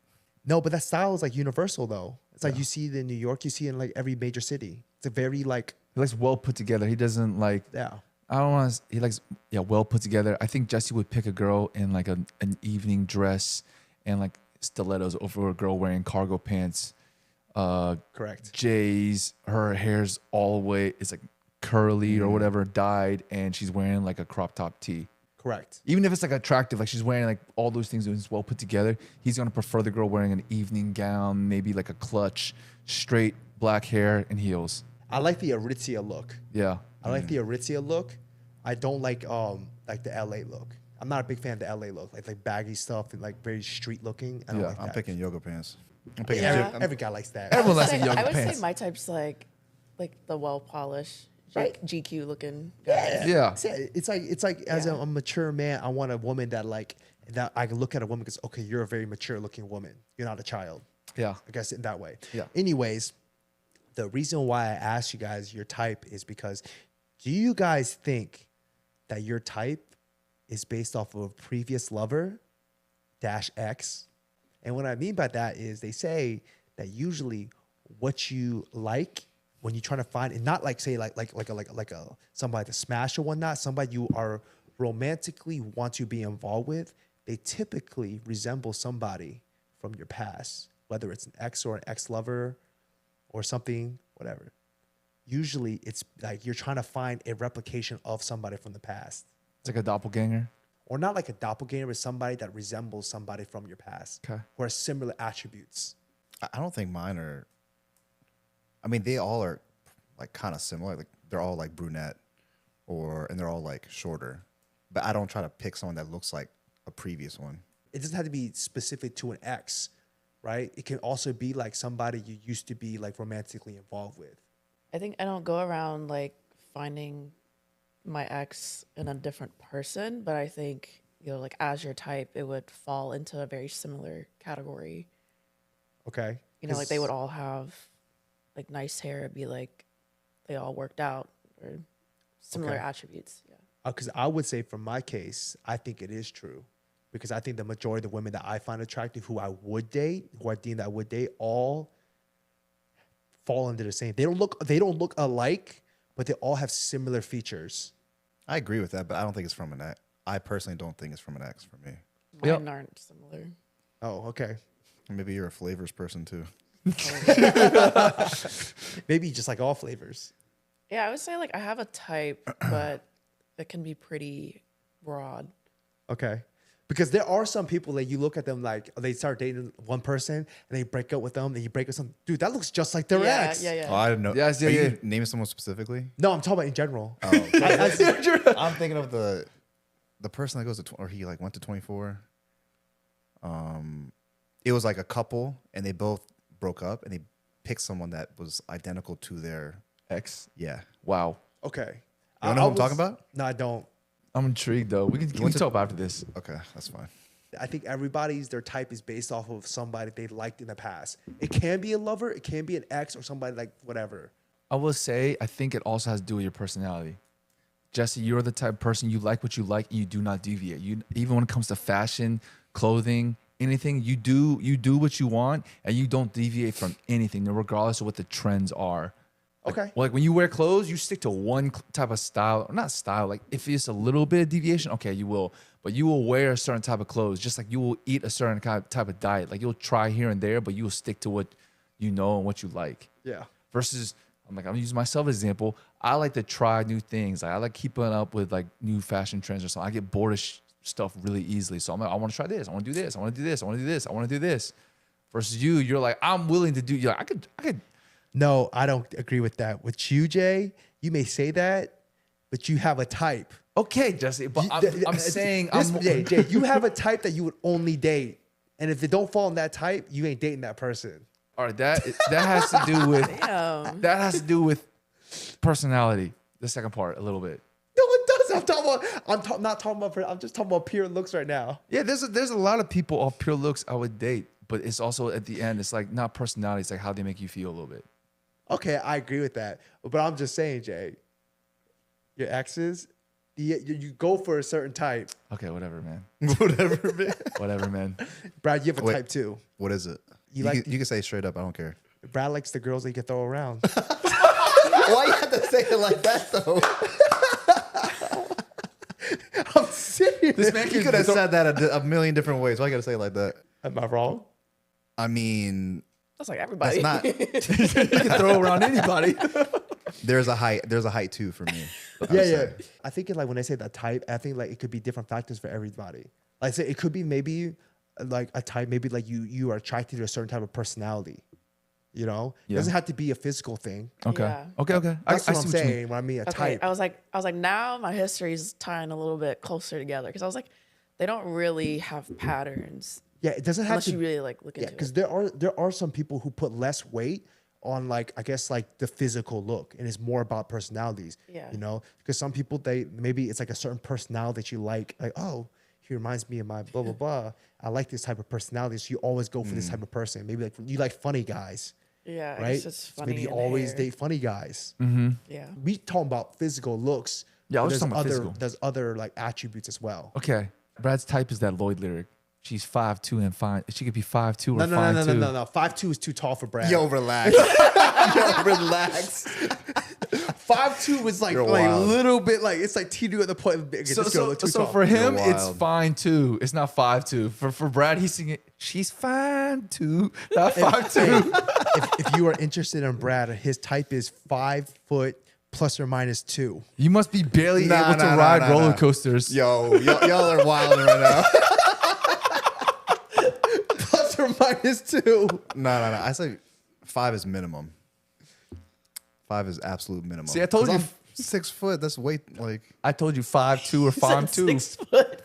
no, but that style is like universal though. It's like you see it in New York, you see it in like every major city. It's a very like He likes well put together. He doesn't like. yeah. I don't want to. He likes well put together. I think Jesse would pick a girl in like an evening dress and like stilettos over a girl wearing cargo pants. Correct. Jay's, her hair's all the way, it's like curly or whatever, dyed, and she's wearing like a crop top tee. Correct. Even if it's like attractive, like she's wearing like all those things and it's well put together, he's gonna prefer the girl wearing an evening gown, maybe like a clutch, straight black hair and heels. I like the Aritzia look. Yeah. I like the Aritzia look. I don't like the LA look. I'm not a big fan of the LA look, like baggy stuff and like very street looking. I don't yeah, like I'm that. picking yoga pants. I'm picking Yeah. Every guy likes that. Everyone likes Say- the yoga I would pants. say my type's like the well polished, Right. GQ looking guy. Yeah. It's like as Yeah. a mature man, I want a woman that I can look at a woman because okay, you're a very mature looking woman. You're not a child. Yeah. I guess in that way. Yeah. Anyways, the reason why I asked you guys your type is because do you guys think that your type is based off of a previous lover -X? And what I mean by that is they say that usually what you like when you're trying to find and not like say like a somebody to smash or whatnot, somebody you are romantically want to be involved with, they typically resemble somebody from your past, whether it's an ex or an ex-lover or something, whatever. Usually it's like you're trying to find a replication of somebody from the past. It's like a doppelganger. Or not like a doppelganger, but somebody that resembles somebody from your past. Okay. Who has similar attributes. I don't think mine are. I mean, they all are like kind of similar. Like they're all like brunette, and they're all like shorter. But I don't try to pick someone that looks like a previous one. It doesn't have to be specific to an ex, right? It can also be like somebody you used to be like romantically involved with. I think I don't go around like finding my ex in a different person, but I think, like as your type, it would fall into a very similar category. Okay. Like they would all have like nice hair. It'd be like they all worked out or similar Okay. attributes. Yeah. Because I would say from my case, I think it is true. Because I think the majority of the women that I find attractive, who I would date, who I deem that I would date, all fall into the same. They don't look alike, but they all have similar features. I agree with that, but I don't think it's from an ex. I personally don't think it's from an ex for me. Mine aren't similar. Oh, okay. Maybe you're a flavors person too. Maybe just like all flavors. Yeah, I would say like I have a type, but it can be pretty broad. Okay. Because there are some people that you look at them like they start dating one person and they break up with them and you break up with some dude that looks just like their Yeah, ex. yeah, yeah. Oh, I didn't know. Yes, Are yeah, you yeah. naming someone specifically? No, I'm talking about in general. Oh, I'm thinking of the person that goes to or he like went to 24. It was like a couple and they both broke up and they picked someone that was identical to their Ex. yeah. Wow. Okay. You don't know who I'm talking about? No, I don't. I'm intrigued though. We can talk about after this. Okay, that's fine. I think their type is based off of somebody they liked in the past. It can be a lover, it can be an ex or somebody like whatever. I will say, I think it also has to do with your personality. Jesse, you're the type of person, you like what you like and you do not deviate. You even when it comes to fashion, clothing, anything, you do what you want and you don't deviate from anything, regardless of what the trends are. Okay. Like when you wear clothes, you stick to one type of style, not style. Like if it's a little bit of deviation, okay, you will. But you will wear a certain type of clothes, just like you will eat a certain type of diet. Like you'll try here and there, but you will stick to what you know and what you like. Yeah. Versus, I'm gonna use myself as an example. I like to try new things. Like I like keeping up with like new fashion trends or something. I get bored of stuff really easily. So I'm like, I want to try this. I want to do this. I want to do this. I want to do this. I want to do this. Versus you're like, I'm willing to do. You're like, I could. No, I don't agree with that. With you, Jay, you may say that, but you have a type. Okay, Jesse, but I'm saying, Jay, you have a type that you would only date, and if they don't fall in that type, you ain't dating that person. all right, that has to do with Damn. that has to do with personality. The second part, a little bit. No, it doesn't. I'm just talking about pure looks right now. Yeah, there's a lot of people off pure looks I would date, but it's also at the end, it's like not personality, it's like how they make you feel a little bit. Okay, I agree with that, but I'm just saying, Jay, your exes, you go for a certain type. Okay, whatever, man. Whatever, man. Whatever, man. Brad, you have a Wait. type too. What is it? You You can say it straight up. I don't care. Brad likes the girls that you can throw around. Why you have to say it like that though? I'm serious. This man You could have said that a million different ways. Why you gotta say it like that? Am I wrong? I mean, That's like everybody. that's not. You can throw around anybody. There's a height too for me. Yeah. I think like when I say that type, I think like it could be different factors for everybody. Like say it could be maybe like a type, maybe like you are attracted to a certain type of personality. You know, it Yeah. doesn't have to be a physical thing. Okay. Yeah. Okay. That's what I'm see you mean. saying when I mean a Okay, type. I was like, now my history is tying a little bit closer together because I was like, they don't really have patterns Yeah, it doesn't have unless to. you really like look Yeah, into because it. there are some people who put less weight on like I guess like the physical look, and it's more about personalities. Yeah. You know, because some people they maybe it's like a certain personality that you like oh, he reminds me of my blah blah blah. I like this type of personality, so you always go for this type of person. Maybe like you like funny guys, Yeah, I right? guess it's So funny. maybe you in always hair. date funny guys. Yeah. We talking about physical looks. Yeah, I but was talking about physical. There's other like attributes as well. Okay. Brad's type is that Lloyd lyric. She's 5'2" and fine. She could be 5'2" or No, 5'2". no. 5'2" is too tall for Brad. Yo, relax. Yo, relax. 5'2" was like You're a wild. little bit like it's like T2 at the point. Okay, this girl look too So tall. for him, You're it's wild. fine too. It's not 5'2". For Brad, he's singing. She's fine too. Not 5'2". if you are interested in Brad, his type is 5 foot plus or minus 2. You must be barely Nah, able to nah, nah, ride nah, roller nah. coasters. Yo, y'all are wild right now. Plus or minus 2. No. I say 5 is minimum. 5 is absolute minimum. See, I told 'Cause you. I'm 6 foot. That's way like, I told you 5'2" or You said 5'2". 6 foot.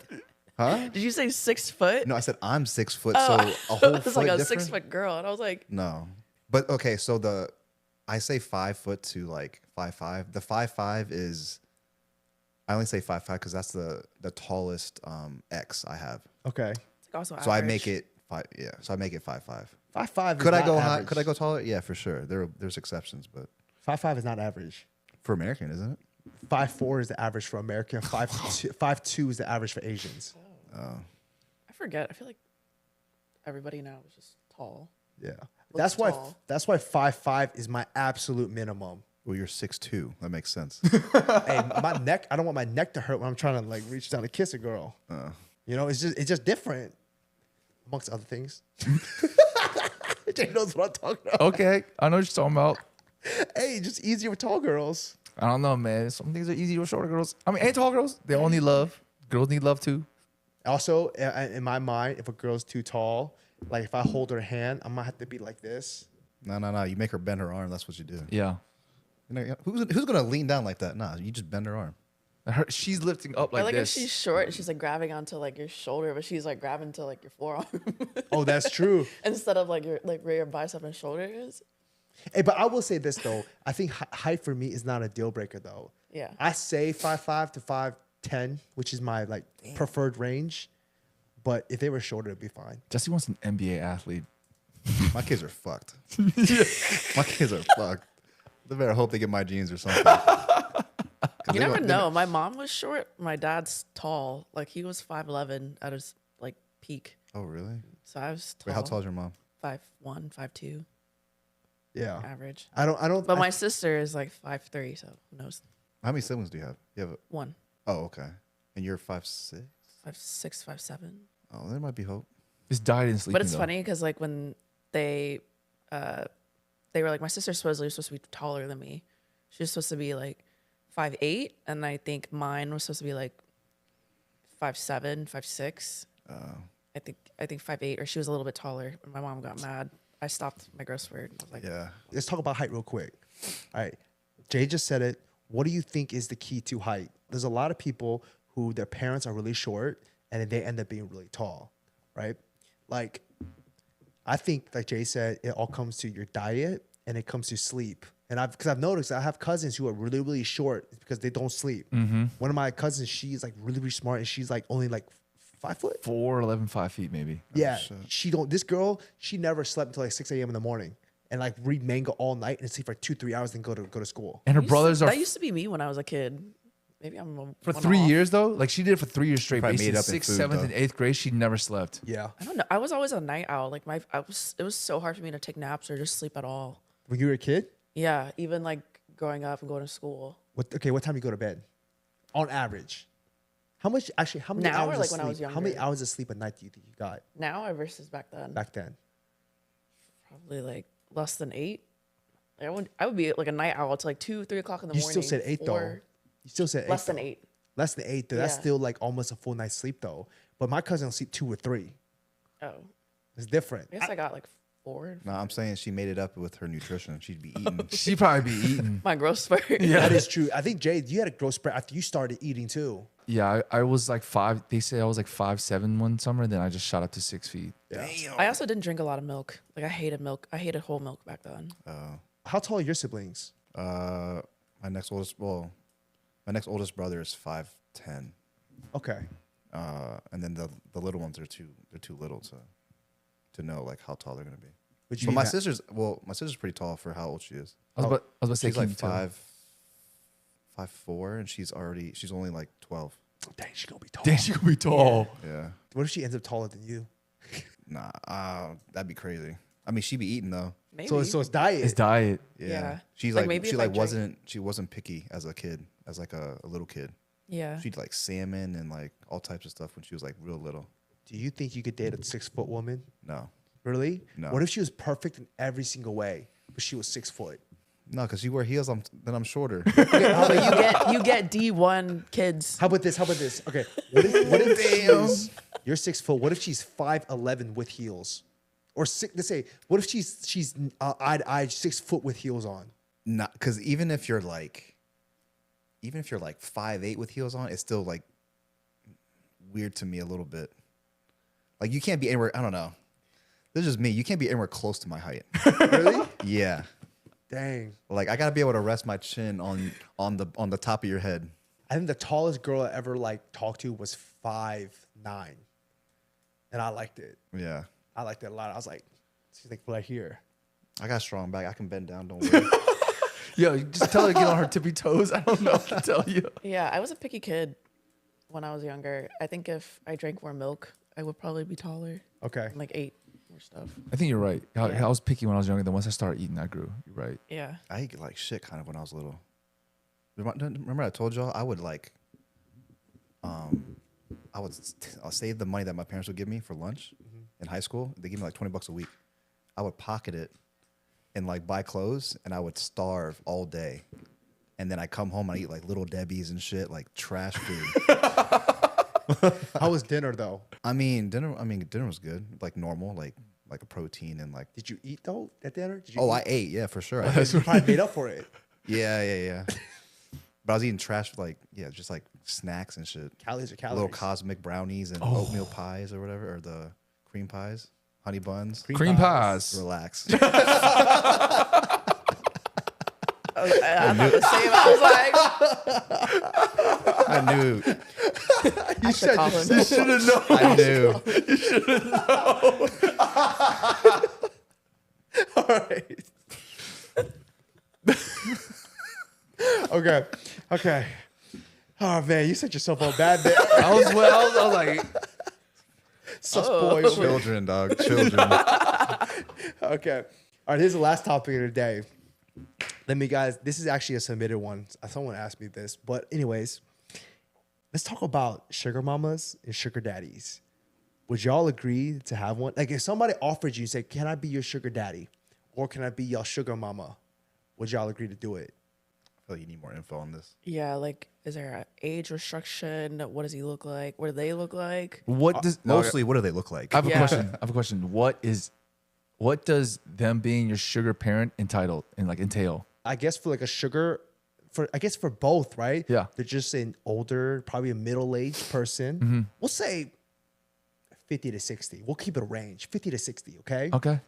huh? Did you say 6 foot? No, I said I'm 6 foot. Oh, So a whole it's foot like a different? 6 foot girl, and I was like, No, but okay. So I say 5 foot to like 5'5". The 5'5" is, I only say 5'5" because that's the tallest X I have. Okay. it's like also So I average. make it 5. Yeah. So I make it 5'5". 5'5" is Could I not go high? average. Could I go taller? Yeah, for sure. There's exceptions, but 5'5" is not average. for American, isn't it? 5'4" is the average for American. 5'2" is the average for Asians. I forget. I feel like everybody now is just tall. Yeah. Looks tall. That's why 5'5" is my absolute minimum. Well, you're 6'2". That makes sense. Hey, my neck, I don't want my neck to hurt when I'm trying to like reach down to kiss a girl. You know, it's just different. Amongst other things. Jay knows what I'm talking about. Okay, I know what you're talking about. Hey, just easier with tall girls. I don't know, man. Some things are easy with shorter girls. I mean, ain't tall girls. They all need love. Girls need love too. Also, in my mind, if a girl's too tall, like if I hold her hand, I might have to be like this. No. You make her bend her arm. That's what you do. Yeah. You know, who's gonna lean down like that? Nah, you just bend her arm. She's lifting up like Or like this. if she's short, she's like grabbing onto like your shoulder, but she's like grabbing to like your forearm Oh, that's true. instead of like your like where your bicep and shoulder is. Hey, but I will say this though. I think height for me is not a deal breaker though. Yeah. I say 5'5" to 5'10", which is my like preferred range. But if they were shorter, it'd be fine. Jesse wants an NBA athlete. My kids are fucked. My kids are fucked. They better hope they get my genes or something. You never know. My mom was short. My dad's tall. Like he was 5'11" at his like peak. Oh, really? So I was tall. Wait, how tall is your mom? 5'1", 5'2", Yeah. average. I don't. But my sister is like 5'3", so who knows? How many siblings do you have? You have One. Oh, okay. And you're 5'6"? 5'6", 5'7". Oh, there might be hope. It's diet and sleeping. But it's though. funny because like when they were like, my sister supposedly was supposed to be taller than me. She was supposed to be like 5'8", and I think mine was supposed to be like 5'7", 5'6". I think 5'8", or she was a little bit taller. And my mom got mad. I stopped my growth spurt. I was like, Yeah. Let's talk about height real quick. All right. Jay just said it. What do you think is the key to height? There's a lot of people who their parents are really short and then they end up being really tall, right? Like, I think, like Jay said, it all comes to your diet and it comes to sleep. And because I've noticed I have cousins who are really, really short because they don't sleep. One of my cousins, she's like really, really smart and she's like only like 5 foot. 4'11", 5 feet maybe. Yeah, this girl, she never slept until like 6 a.m. in the morning and like read manga all night and sleep for 2-3 hours and go to school. And her brothers are That used to be me when I was a kid. Maybe I'm for 3 years though. Like she did it for 3 years straight. Probably Basically, made up in 6th, food, 7th, though. and 8th grade, she never slept. Yeah. I don't know. I was always a night owl. Like it was so hard for me to take naps or just sleep at all. When you were a kid, Yeah, even like growing up and going to school. what time do you go to bed? On average. How many Now hours or, of like, when I was sleep? How many younger? hours of sleep a night do you think you got Now or versus back then? back then? Probably like less than 8. I would be like a night owl till like 2, 3 o'clock in the You morning. still said 8 though. 4. You still said 8. Less than though. 8. Less than 8 though. That's Yeah. still like almost a full night's sleep though. But my cousin will sleep 2 or 3. Oh, It's different. I guess I got like 4. No, I'm saying she made it up with her nutrition. She'd be eating. She probably be eating. My growth spurt. That is true. I think Jay, you had a growth spurt after you started eating too. Yeah, I was like 5. They say I was like 5'7" one summer. Then I just shot up to 6 feet. Damn. I also didn't drink a lot of milk. Like I hated milk. I hated whole milk back then. How tall are your siblings? My next oldest brother is 5'10", Okay. and then the little ones are they're too little to know like how tall they're gonna be. Would you But be my ma- sister's pretty tall for how old she is. I was about to say She's like Kim, too. 5'4", and she's only like 12. Dang, she gonna be tall. Dang, she could be tall. Yeah. What if she ends up taller than you? Nah, that'd be crazy. I mean, she'd be eating though. Maybe. So it's diet. His diet. Yeah. Yeah. She's Like, like maybe she if I like drank- she wasn't picky as a kid, as like a little kid. yeah. She'd like salmon and like all types of stuff when she was like real little. Do you think you could date a 6 foot woman? No. Really? No. What if she was perfect in every single way, but she was 6 foot? No, because you wear heels, then I'm shorter. But you get D1 kids. How about this? Okay. What if you're 6 foot? What if she's 5'11" with heels? Or let's say, what if she's eye 6 foot with heels on? Not because even if you're like 5'8" with heels on, it's still like weird to me a little bit. Like you can't be anywhere. I don't know. This is just me. You can't be anywhere close to my height. Really? Yeah. Dang. Like I gotta be able to rest my chin on the top of your head. I think the tallest girl I ever like talked to was 5'9", and I liked it. Yeah. I liked it a lot. I was like, she's like right here. I got a strong back. I can bend down. Don't worry. Yo, you just tell her to get on her tippy toes. I don't know what to tell you. Yeah, I was a picky kid when I was younger. I think if I drank more milk, I would probably be taller. Okay. And like ate more stuff. I think you're right. I Yeah. was picky when I was younger. Then once I started eating, I grew. You're right. Yeah. I ate like shit kind of when I was little. Remember I told y'all I would like, I would I'll save the money that my parents would give me for lunch in high school. They give me like $20 a week. I would pocket it and like buy clothes, and I would starve all day. And then I come home and I eat like Little Debbie's and shit, like trash food. How was dinner though? Dinner was good, like normal, like a protein and like. Did you eat though at dinner? Did you Oh, eat? I ate, yeah, for sure. You probably made up for it. Yeah. But I was eating trash, like just like snacks and shit. Calories are calories. Little cosmic brownies and oatmeal pies or whatever, or the cream pies, honey buns. Cream pies. Relax. I thought the same. I was like, I knew. You said Colin. you Should have known. I knew. All right. Okay. Oh man, you set yourself up bad there. I was like, Spoiled. Children, dog. Children. Okay. All right, here's the last topic of the day. This is actually a submitted one. Someone asked me this. But anyways, let's talk about sugar mamas and sugar daddies. Would y'all agree to have one? Like if somebody offered you, say, can I be your sugar daddy? Or can I be your sugar mama? Would y'all agree to do it? I feel like you need more info on this. Yeah, like, is there an age restriction? What does he look like? What do they look like? What does Mostly, what do they look like? I have a Yeah. question. I have a question. What does them being your sugar parent entail? I guess for like a sugar, I guess for both, right? Yeah. They're just an older, probably a middle-aged person. We'll say 50 to 60. We'll keep it a range, 50 to 60, okay? Okay.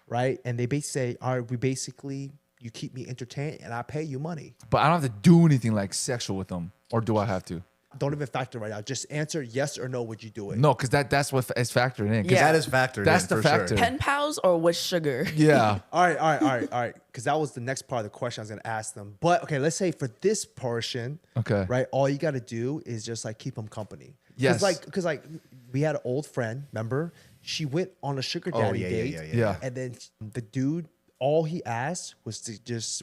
Right? And they basically say, all right, you keep me entertained and I pay you money. But I don't have to do anything like sexual with them, or do I have to? Don't even factor right now. Just answer yes or no, would you do it? No, because that's what is factored in. 'Cause Yeah. That is factored That's in the for factor. sure. Pen pals or with sugar? Yeah. All right. Because that was the next part of the question I was going to ask them. But okay, let's say for this portion, Okay. right, all you got to do is just like keep them company. Yes. Because we had an old friend, remember? She went on a sugar Oh, daddy yeah, date. yeah. Yeah. And then the dude, all he asked was to just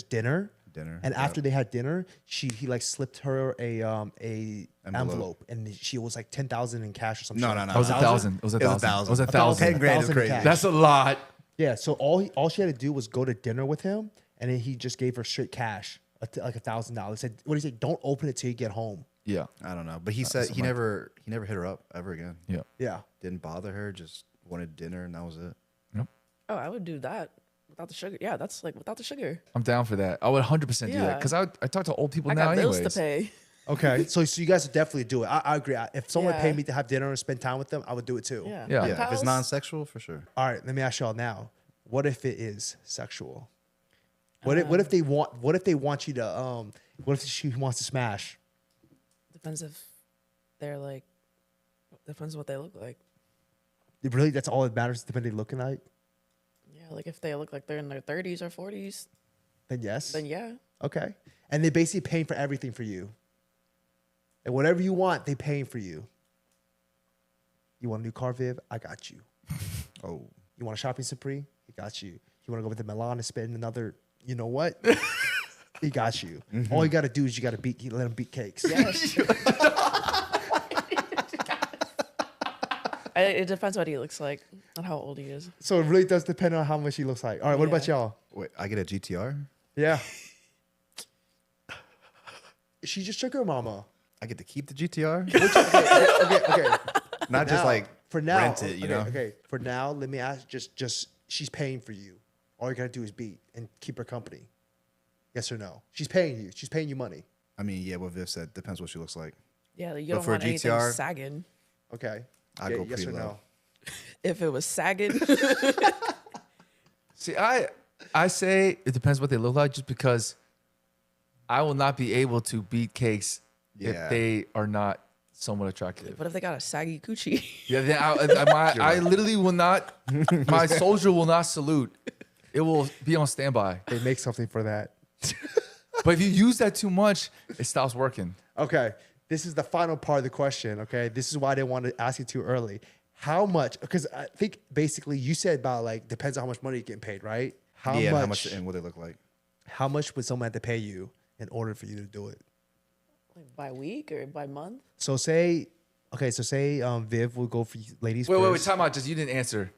dinner. Dinner, And yep. after they had dinner, he like slipped her a envelope, and she was like 10,000 in cash or something. No. It was 1,000. It was 1,000. It was 1,000. 10 grand is 1,000 crazy. cash. That's a lot. Yeah. So all she had to do was go to dinner with him, and then he just gave her straight cash, like $1,000. Said, "What do you say? Don't open it till you get home." Yeah. I don't know, but he said he never hit her up ever again. Yeah. Yeah. Didn't bother her, just wanted dinner, and that was it. Oh, I would do that without the sugar. Yeah, that's like without the sugar. I'm down for that. I would 100% do that Yeah. because I talk to old people I now got bills anyways. to pay. Okay. so you guys would definitely do it. I agree. If someone Yeah. paid me to have dinner and spend time with them, I would do it too. Yeah. Yeah. Pen Yeah, if it's pals? non-sexual, for sure. All right. Let me ask y'all now. What if it is sexual? What if they want you to what if she wants to smash? Depends if they're like. Depends what they look like. Really, that's all that matters. Depending looking like. Yeah, like if they look like they're in their 30s or 40s, Then yes. then yeah. Okay. And they basically paying for everything for you. And whatever you want, they paying for you. You want a new car, Viv? I got you. Oh, You want a shopping spree? He got you. You want to go with the Milan and spend another, you know what? He got you. All you got to do is let him beat cakes. Yes. It depends what he looks like and how old he is. So it really does depend on how much he looks like. All right, what about Yeah. y'all? wait, I get a GTR. Yeah. She just took her mama. I get to keep the GTR, Okay. not just Now, like for now, rent it. You know, Okay. For now, let me ask. Just she's paying for you. All you gotta do is beat and keep her company. Yes or no? She's paying you. She's paying you money. I mean, yeah, what Viv said depends what she looks like. Yeah, you But don't for a want anything GTR? sagging. Okay. I'd go yes pretty or low. no? If it was sagging, See, I say it depends what they look like just because I will not be able to beat cakes Yeah. if they are not somewhat attractive. what if they got a saggy coochie? Yeah, then I literally will not, my soldier will not salute. It will be on standby. They make something for that. But if you use that too much, it stops working. Okay. This is the final part of the question. Okay. This is why I didn't want to ask you too early. How much? Because I think basically you said about like depends on how much money you're getting paid, right? How Yeah, and much? how much and what they look like. How much would someone have to pay you in order for you to do it? Like by week or by month? So say Viv will go for you, ladies Wait, first. time out. Just you didn't answer.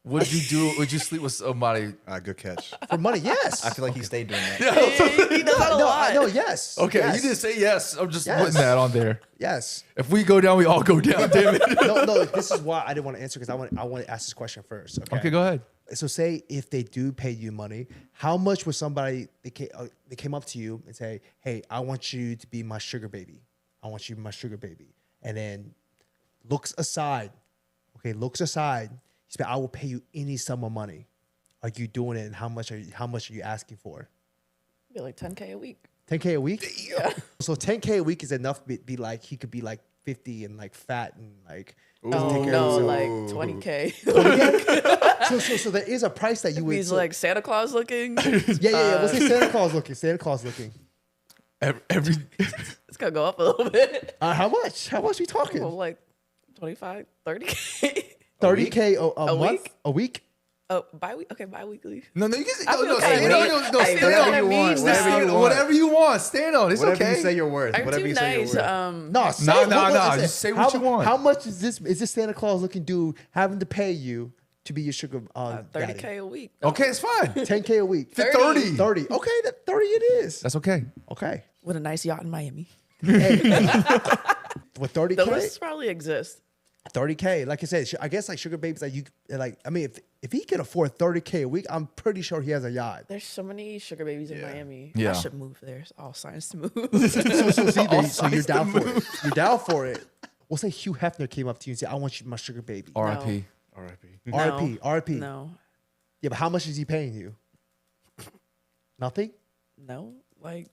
Would you do? Would you sleep with somebody? Good catch. For money, yes. I feel like he stayed doing that. He does that a lot. No, yes. Okay, yes. you didn't say yes. I'm just Yes. putting that on there. Yes. If we go down, we all go down. Damn it. No. This is why I didn't want to answer because I want to ask this question first. Okay. Okay, go ahead. So say if they do pay you money, how much would somebody they came up to you and say, "Hey, I want you to be my sugar baby. I want you to be my sugar baby," and then looks aside. He said, "I will pay you any sum of money." Are you doing it? And how much are you asking for? Be like 10K a week. 10K a week? Yeah. So 10K a week is enough to be like he could be like 50 and like fat and like doesn't take care of No, himself. like 20K. So there is a price that you would. He's so- like Santa Claus looking. yeah. We'll say Santa Claus looking. Santa Claus looking. Every It's gonna go up a little bit. How much? How much we talking? Well, like 25, 30K. 30K a month? week? A week? Oh, bi-week? Okay, bi-weekly. no, you can say I no, feel no, okay. say, no, no, no, I stand feel on. what it means now. Stand on. Whatever you want, stand on. It's Whatever okay. you say you're worth. I'm Whatever too you say nice. you're worth. No, say Nah, what nah, is nah, it? just say what you want. How much is this Santa Claus looking dude having to pay you to be your sugar daddy? 30K a week. Okay, it's fine. 10K a week. 30. 30. Okay, that 30 it is. That's okay. Okay. With a nice yacht in Miami. Hey, with 30K, Those probably exist. 30K. Like I said, I guess like sugar babies, like you, like I mean, if he can afford 30K a week, I'm pretty sure he has a yacht. There's so many sugar babies in Miami. Yeah. I should move there. It's all signs to move. So you're down for it. You're down for it. We'll say Hugh Hefner came up to you and said, "I want you my sugar baby." R.I.P. R.I.P. RP, RP. No. Yeah, but how much is he paying you? Nothing. No. Like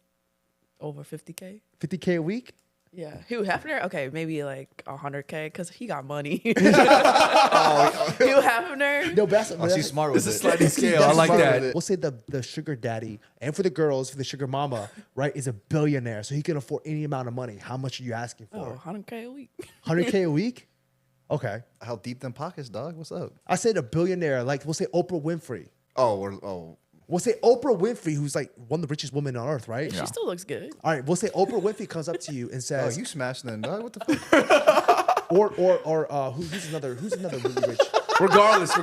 over 50K. 50K a week. Yeah. Hugh Hefner? Okay, maybe like 100K because he got money. Hugh Hefner? No, but Oh, she's smart with It's a it. sliding scale. I That's like smart that. with it. We'll say the sugar daddy, and for the girls, for the sugar mama, right, is a billionaire, so he can afford any amount of money. How much are you asking Oh, for? 100K a week. 100K a week. Okay, How deep them pockets, dog? What's up? I said a billionaire. Like we'll say Oprah Winfrey. Oh. We'll say Oprah Winfrey, who's like one of the richest women on earth, right? She still looks good. All right, we'll say Oprah Winfrey comes up to you and Oh, says, you smashed them, dog. What the fuck? who's another really rich? Regardless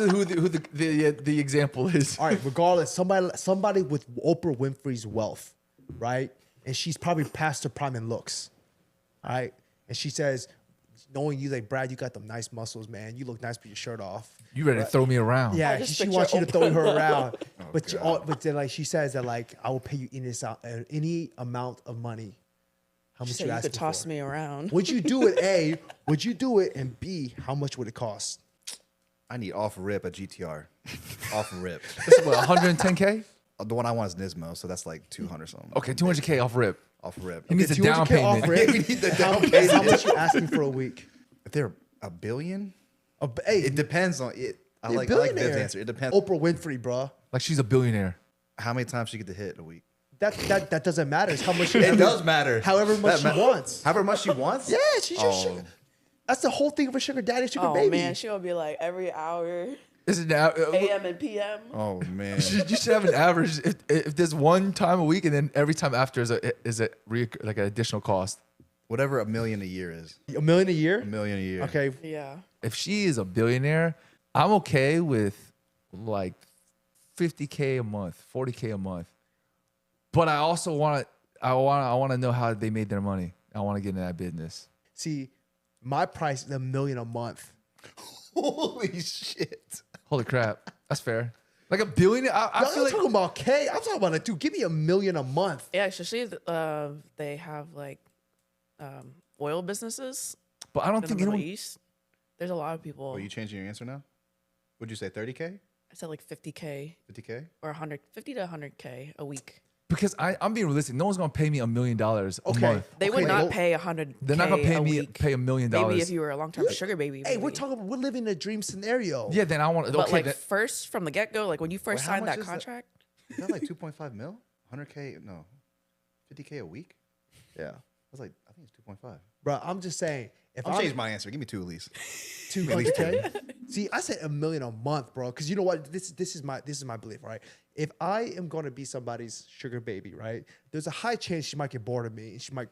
of who the example is. All right, regardless, somebody with Oprah Winfrey's wealth, right? And she's probably past her prime in looks, all right? And she says, knowing you, like, Brad, you got them nice muscles, man. You look nice with your shirt off. You ready to throw me around? Yeah, just she picture wants you to throw her around. God. But then, like, she says that, like, I will pay you any amount of money. How She much said you you asking could toss for? me around. Would you do it, A? Would you do it? And B, how much would it cost? I need off rip a GTR. Off rip. This is what, 110K? The one I want is Nismo, so that's like 200 something. Okay, 200K off rip. Off rip. He needs a down 200K off payment. rip. We need the How down much payment. you asking for a week? If they're a billion, Hey, it depends on it. I you're a like Bev's billionaire. answer. It depends Oprah Winfrey, bruh. Like she's a billionaire. how many times she get to hit a week. That doesn't matter. It's how much. It does matter. However much she wants. However much she wants. Yeah, she's your sugar. That's the whole thing of a sugar daddy, sugar Oh baby. man, she'll be like every hour, Is it now? AM and PM. Oh man. You should have an average. If there's one time a week, and then every time after is like an additional cost. Whatever $1 million a year is. $1 million a year. $1 million a year. Okay. Yeah. If she is a billionaire, I'm okay with like 50K a month, 40K a month. But I also want to know how they made their money. I want to get into that business. See, my price is $1 million a month. Holy shit. Holy crap, that's fair. Like a billionaire. I I'm feel not like talking about K. I'm talking about like, dude, give me $1 million a month. Yeah, especially they have like oil businesses but I don't in the think Middle anyone. East. There's a lot of people. Oh, you changing your answer now? Would you say 30K? I said like 50K 50K? or 50 to 100K a week. Because I'm being realistic. No one's gonna pay me $1 million a Okay. month. They Okay, would not well, pay 100. They're not gonna pay me week. $1 million. Maybe if you were a long-term sugar baby. Hey, maybe. we're living a dream scenario. Yeah, then I want. But Okay, like then, first from the get-go, like when you first Wait, how signed much that is that? contract, Is that like 2.5 mil? 100K? No. 50K a week? Yeah. That's like, I think it's 2.5. Bro, I'm just saying, if I'll I'm change my answer. Give me 2 at least. 200K. See, I said $1 million a month, bro. Because you know what? This is my belief, right? If I am gonna be somebody's sugar baby, right? There's a high chance she might get bored of me and she might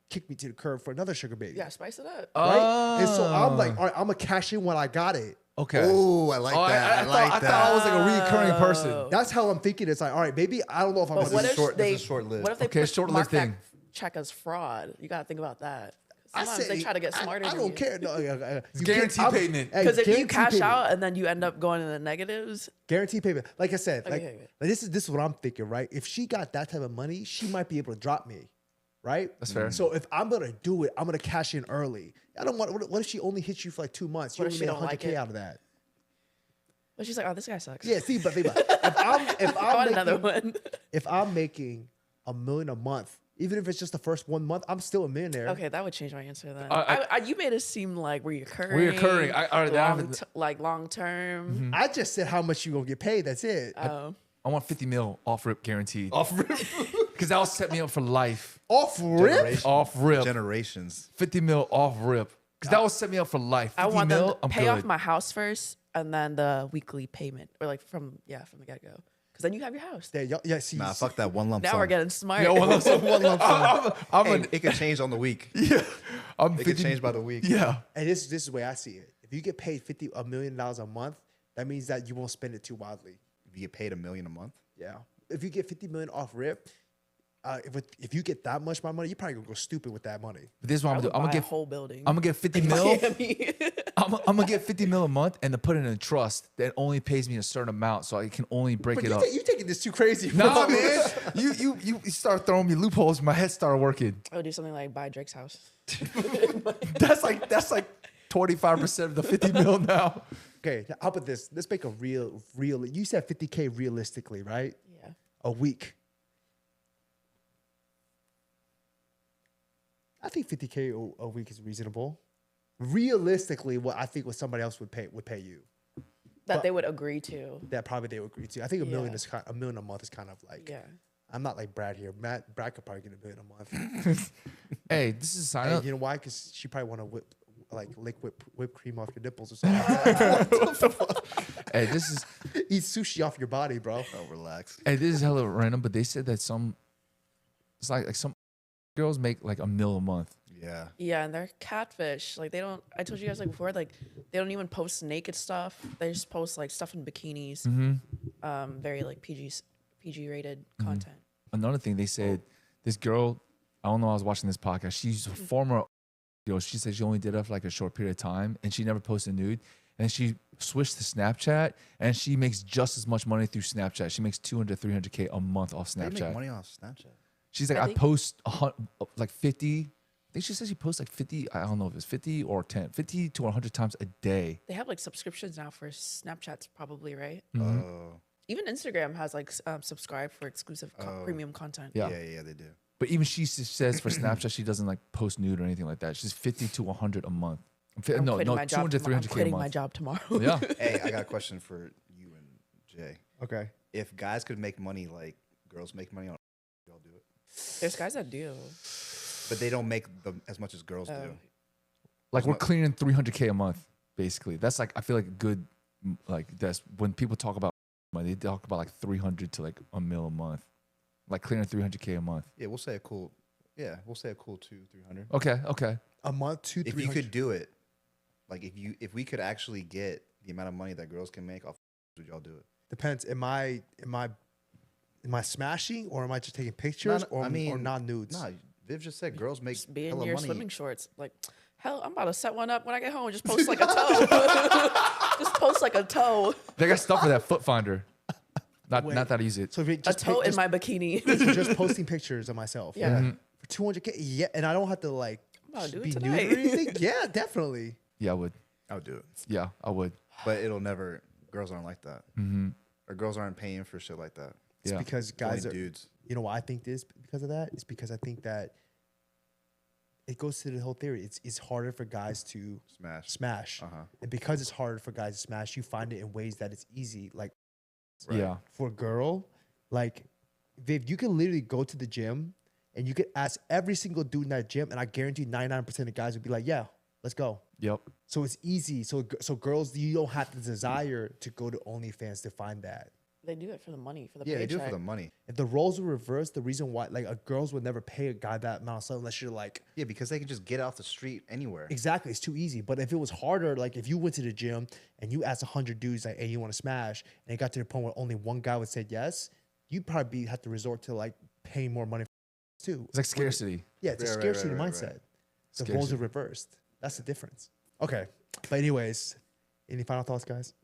kick me to the curb for another sugar baby. yeah, spice it up. Right? And so I'm like, Oh. all right, I'm gonna cash in when I got it. okay. Oh, I like that. I like I that. thought I was like a reoccurring person. That's how I'm thinking. It's like, all right, baby, I don't know if I'm But gonna what do if short- this they is short-lived. What if they Okay, put short-lived mark that thing. check as fraud? You got to think about that. I Sometimes they try to get smarter. I don't care. No, It's guaranteed payment. Because if you guaranteed cash payment. out and then you end up going in the negatives, Guaranteed payment. Like I said, like, Okay. like this is what I'm thinking, right? If she got that type of money, she might be able to drop me, right? That's fair. So if I'm gonna do it, I'm gonna cash in early. I don't want. What if she only hits you for like 2 months? You What if only she made don't like 100K it? out of that. but she's like, "Oh, this guy sucks." Yeah. See, but if I want another one. if I'm making $1 million a month, even if it's just the first 1 month, I'm still a millionaire. Okay, that would change my answer then. I- You made it seem like reoccurring. Reoccurring. I long, haven't- like long term. I just said how much you gonna get paid. That's it. Oh, I want 50 mil off rip guaranteed. Off rip. Because that'll set me up for life. Off rip. Generation- Off rip. Generations. 50 mil off rip. Because that will set me up for life. 50 I want them mil, to I'm pay good. off my house first, and then the weekly payment, or like from the get go, because then you have your house. Yeah. See. Nah, fuck that one lump Now sum. we're getting smart. Yeah, one lump sum. I'm Hey, an, it could change on the week. yeah. I'm It 50, could change by the week. Yeah. And this is the way I see it. If you get paid $1 million a month, that means that you won't spend it too wildly. If you get paid $1 million a month, Yeah. If you get 50 million off rip, if you get that much money, you're probably gonna go stupid with that money. But this is what I I'm would gonna do. buy a whole building. I'm gonna get 50 in mil. Miami. I'm gonna get 50 mil a month and to put it in a trust that only pays me a certain amount, so I can only break But it you up. you taking this too crazy, bro. Nah, man, you start throwing me loopholes. My head started working. I would do something like buy Drake's house. That's like 25% of the 50 mil now. Okay, how about this? Let's make a real. You said 50K realistically, right? Yeah. A week. I think 50K a week is reasonable. Realistically, what I think what somebody else would pay you. That they would agree to. That probably they would agree to. I think Yeah. $1 million a month is kind of like. Yeah. I'm not like Brad here. Brad could probably get $1 million a month. Hey, this is a sign Hey, up. you know why? Because she probably want to lick whipped cream off your nipples or something. Like that. Hey, this is Eat sushi off your body, bro. oh, relax. hey, this is hella random, but they said that it's like some girls make like $1 million a month. Yeah. Yeah, and they're catfish. Like they don't. I told you guys like before. Like they don't even post naked stuff. They just post like stuff in bikinis. Mm-hmm. Very like PG rated content. Another thing they said, this girl, I don't know. I was watching this podcast. She's a former girl. She said she only did it for like a short period of time, and she never posted nude. And she switched to Snapchat, and she makes just as much money through Snapchat. She makes 200, 300K a month off They make Snapchat. money off Snapchat. She's like, I I think- post like 50. I think she said she posts like 50. I don't know if it's 50 or 10, 50 to 100 times a day. They have like subscriptions now for Snapchats, probably, right? Mm-hmm. Oh. Even Instagram has like subscribe for exclusive premium content. Yeah. Yeah, they do. But even she says for Snapchat, she doesn't like post nude or anything like that. She's 50 to 100 a month. I'm No, quitting my job 200, tomorrow. 300K I'm a quitting month. my job tomorrow. Yeah. Hey, I got a question for you and Jay. Okay. If guys could make money like girls make money on, y'all do it. There's guys that do. But they don't make as much as girls do. Like we're clearing 300K a month, basically. That's like, I feel like good, like that's when people talk about money, they talk about like 300 to like $1 million a month. Like clearing 300K a month. Yeah, we'll say a cool 200-300. Okay. A month, If you could do it, like if we could actually get the amount of money that girls can make off, would y'all do it? Depends. Am I smashing or am I just taking pictures or not nudes? Nah, Viv just said girls make Just be in hella your money. swimming shorts. Like, hell, I'm about to set one up when I get home. Just post like a toe. Just post like a toe. They got stuff for that foot finder. Not Wait. that I use it. So if you A just toe in my bikini. so just posting pictures of myself. Yeah. For 200K, yeah, and I don't have to like I'm about to do be it nude or tonight. anything. Yeah, definitely. Yeah, I would. I would do it, Yeah, I would. but it'll never. Girls aren't like that, Mm-hmm. or girls aren't paying for shit like that. It's Yeah. because It's only guys are. dudes. You know why I think this because of that? It's because I think that it goes to the whole theory. It's harder for guys to smash, Uh-huh. and because it's harder for guys to smash, you find it in ways that it's easy. Like Yeah. for a girl, like Viv, you can literally go to the gym and you could ask every single dude in that gym, and I guarantee 99% of guys would be like, "Yeah, let's go." Yep. So it's easy. So girls, you don't have the desire to go to OnlyFans to find that. They do it for the money, for the Yeah, they paycheck. do it for the money. If the roles were reversed, the reason why girls would never pay a guy that amount of stuff unless you're like Yeah, because they can just get off the street anywhere. exactly, it's too easy. But if it was harder, like if you went to the gym and you asked 100 dudes like, "Hey, you want to smash?" and it got to the point where only one guy would say yes, you'd probably have to resort to like paying more money too. It's like scarcity. Yeah, it's a Right, right, scarcity right, right, mindset. right. The roles Scarcity. are reversed. That's the difference. Okay, but anyways, any final thoughts, guys?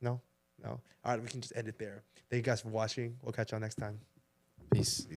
No. All right, we can just end it there. Thank you guys for watching. We'll catch y'all next time. Peace.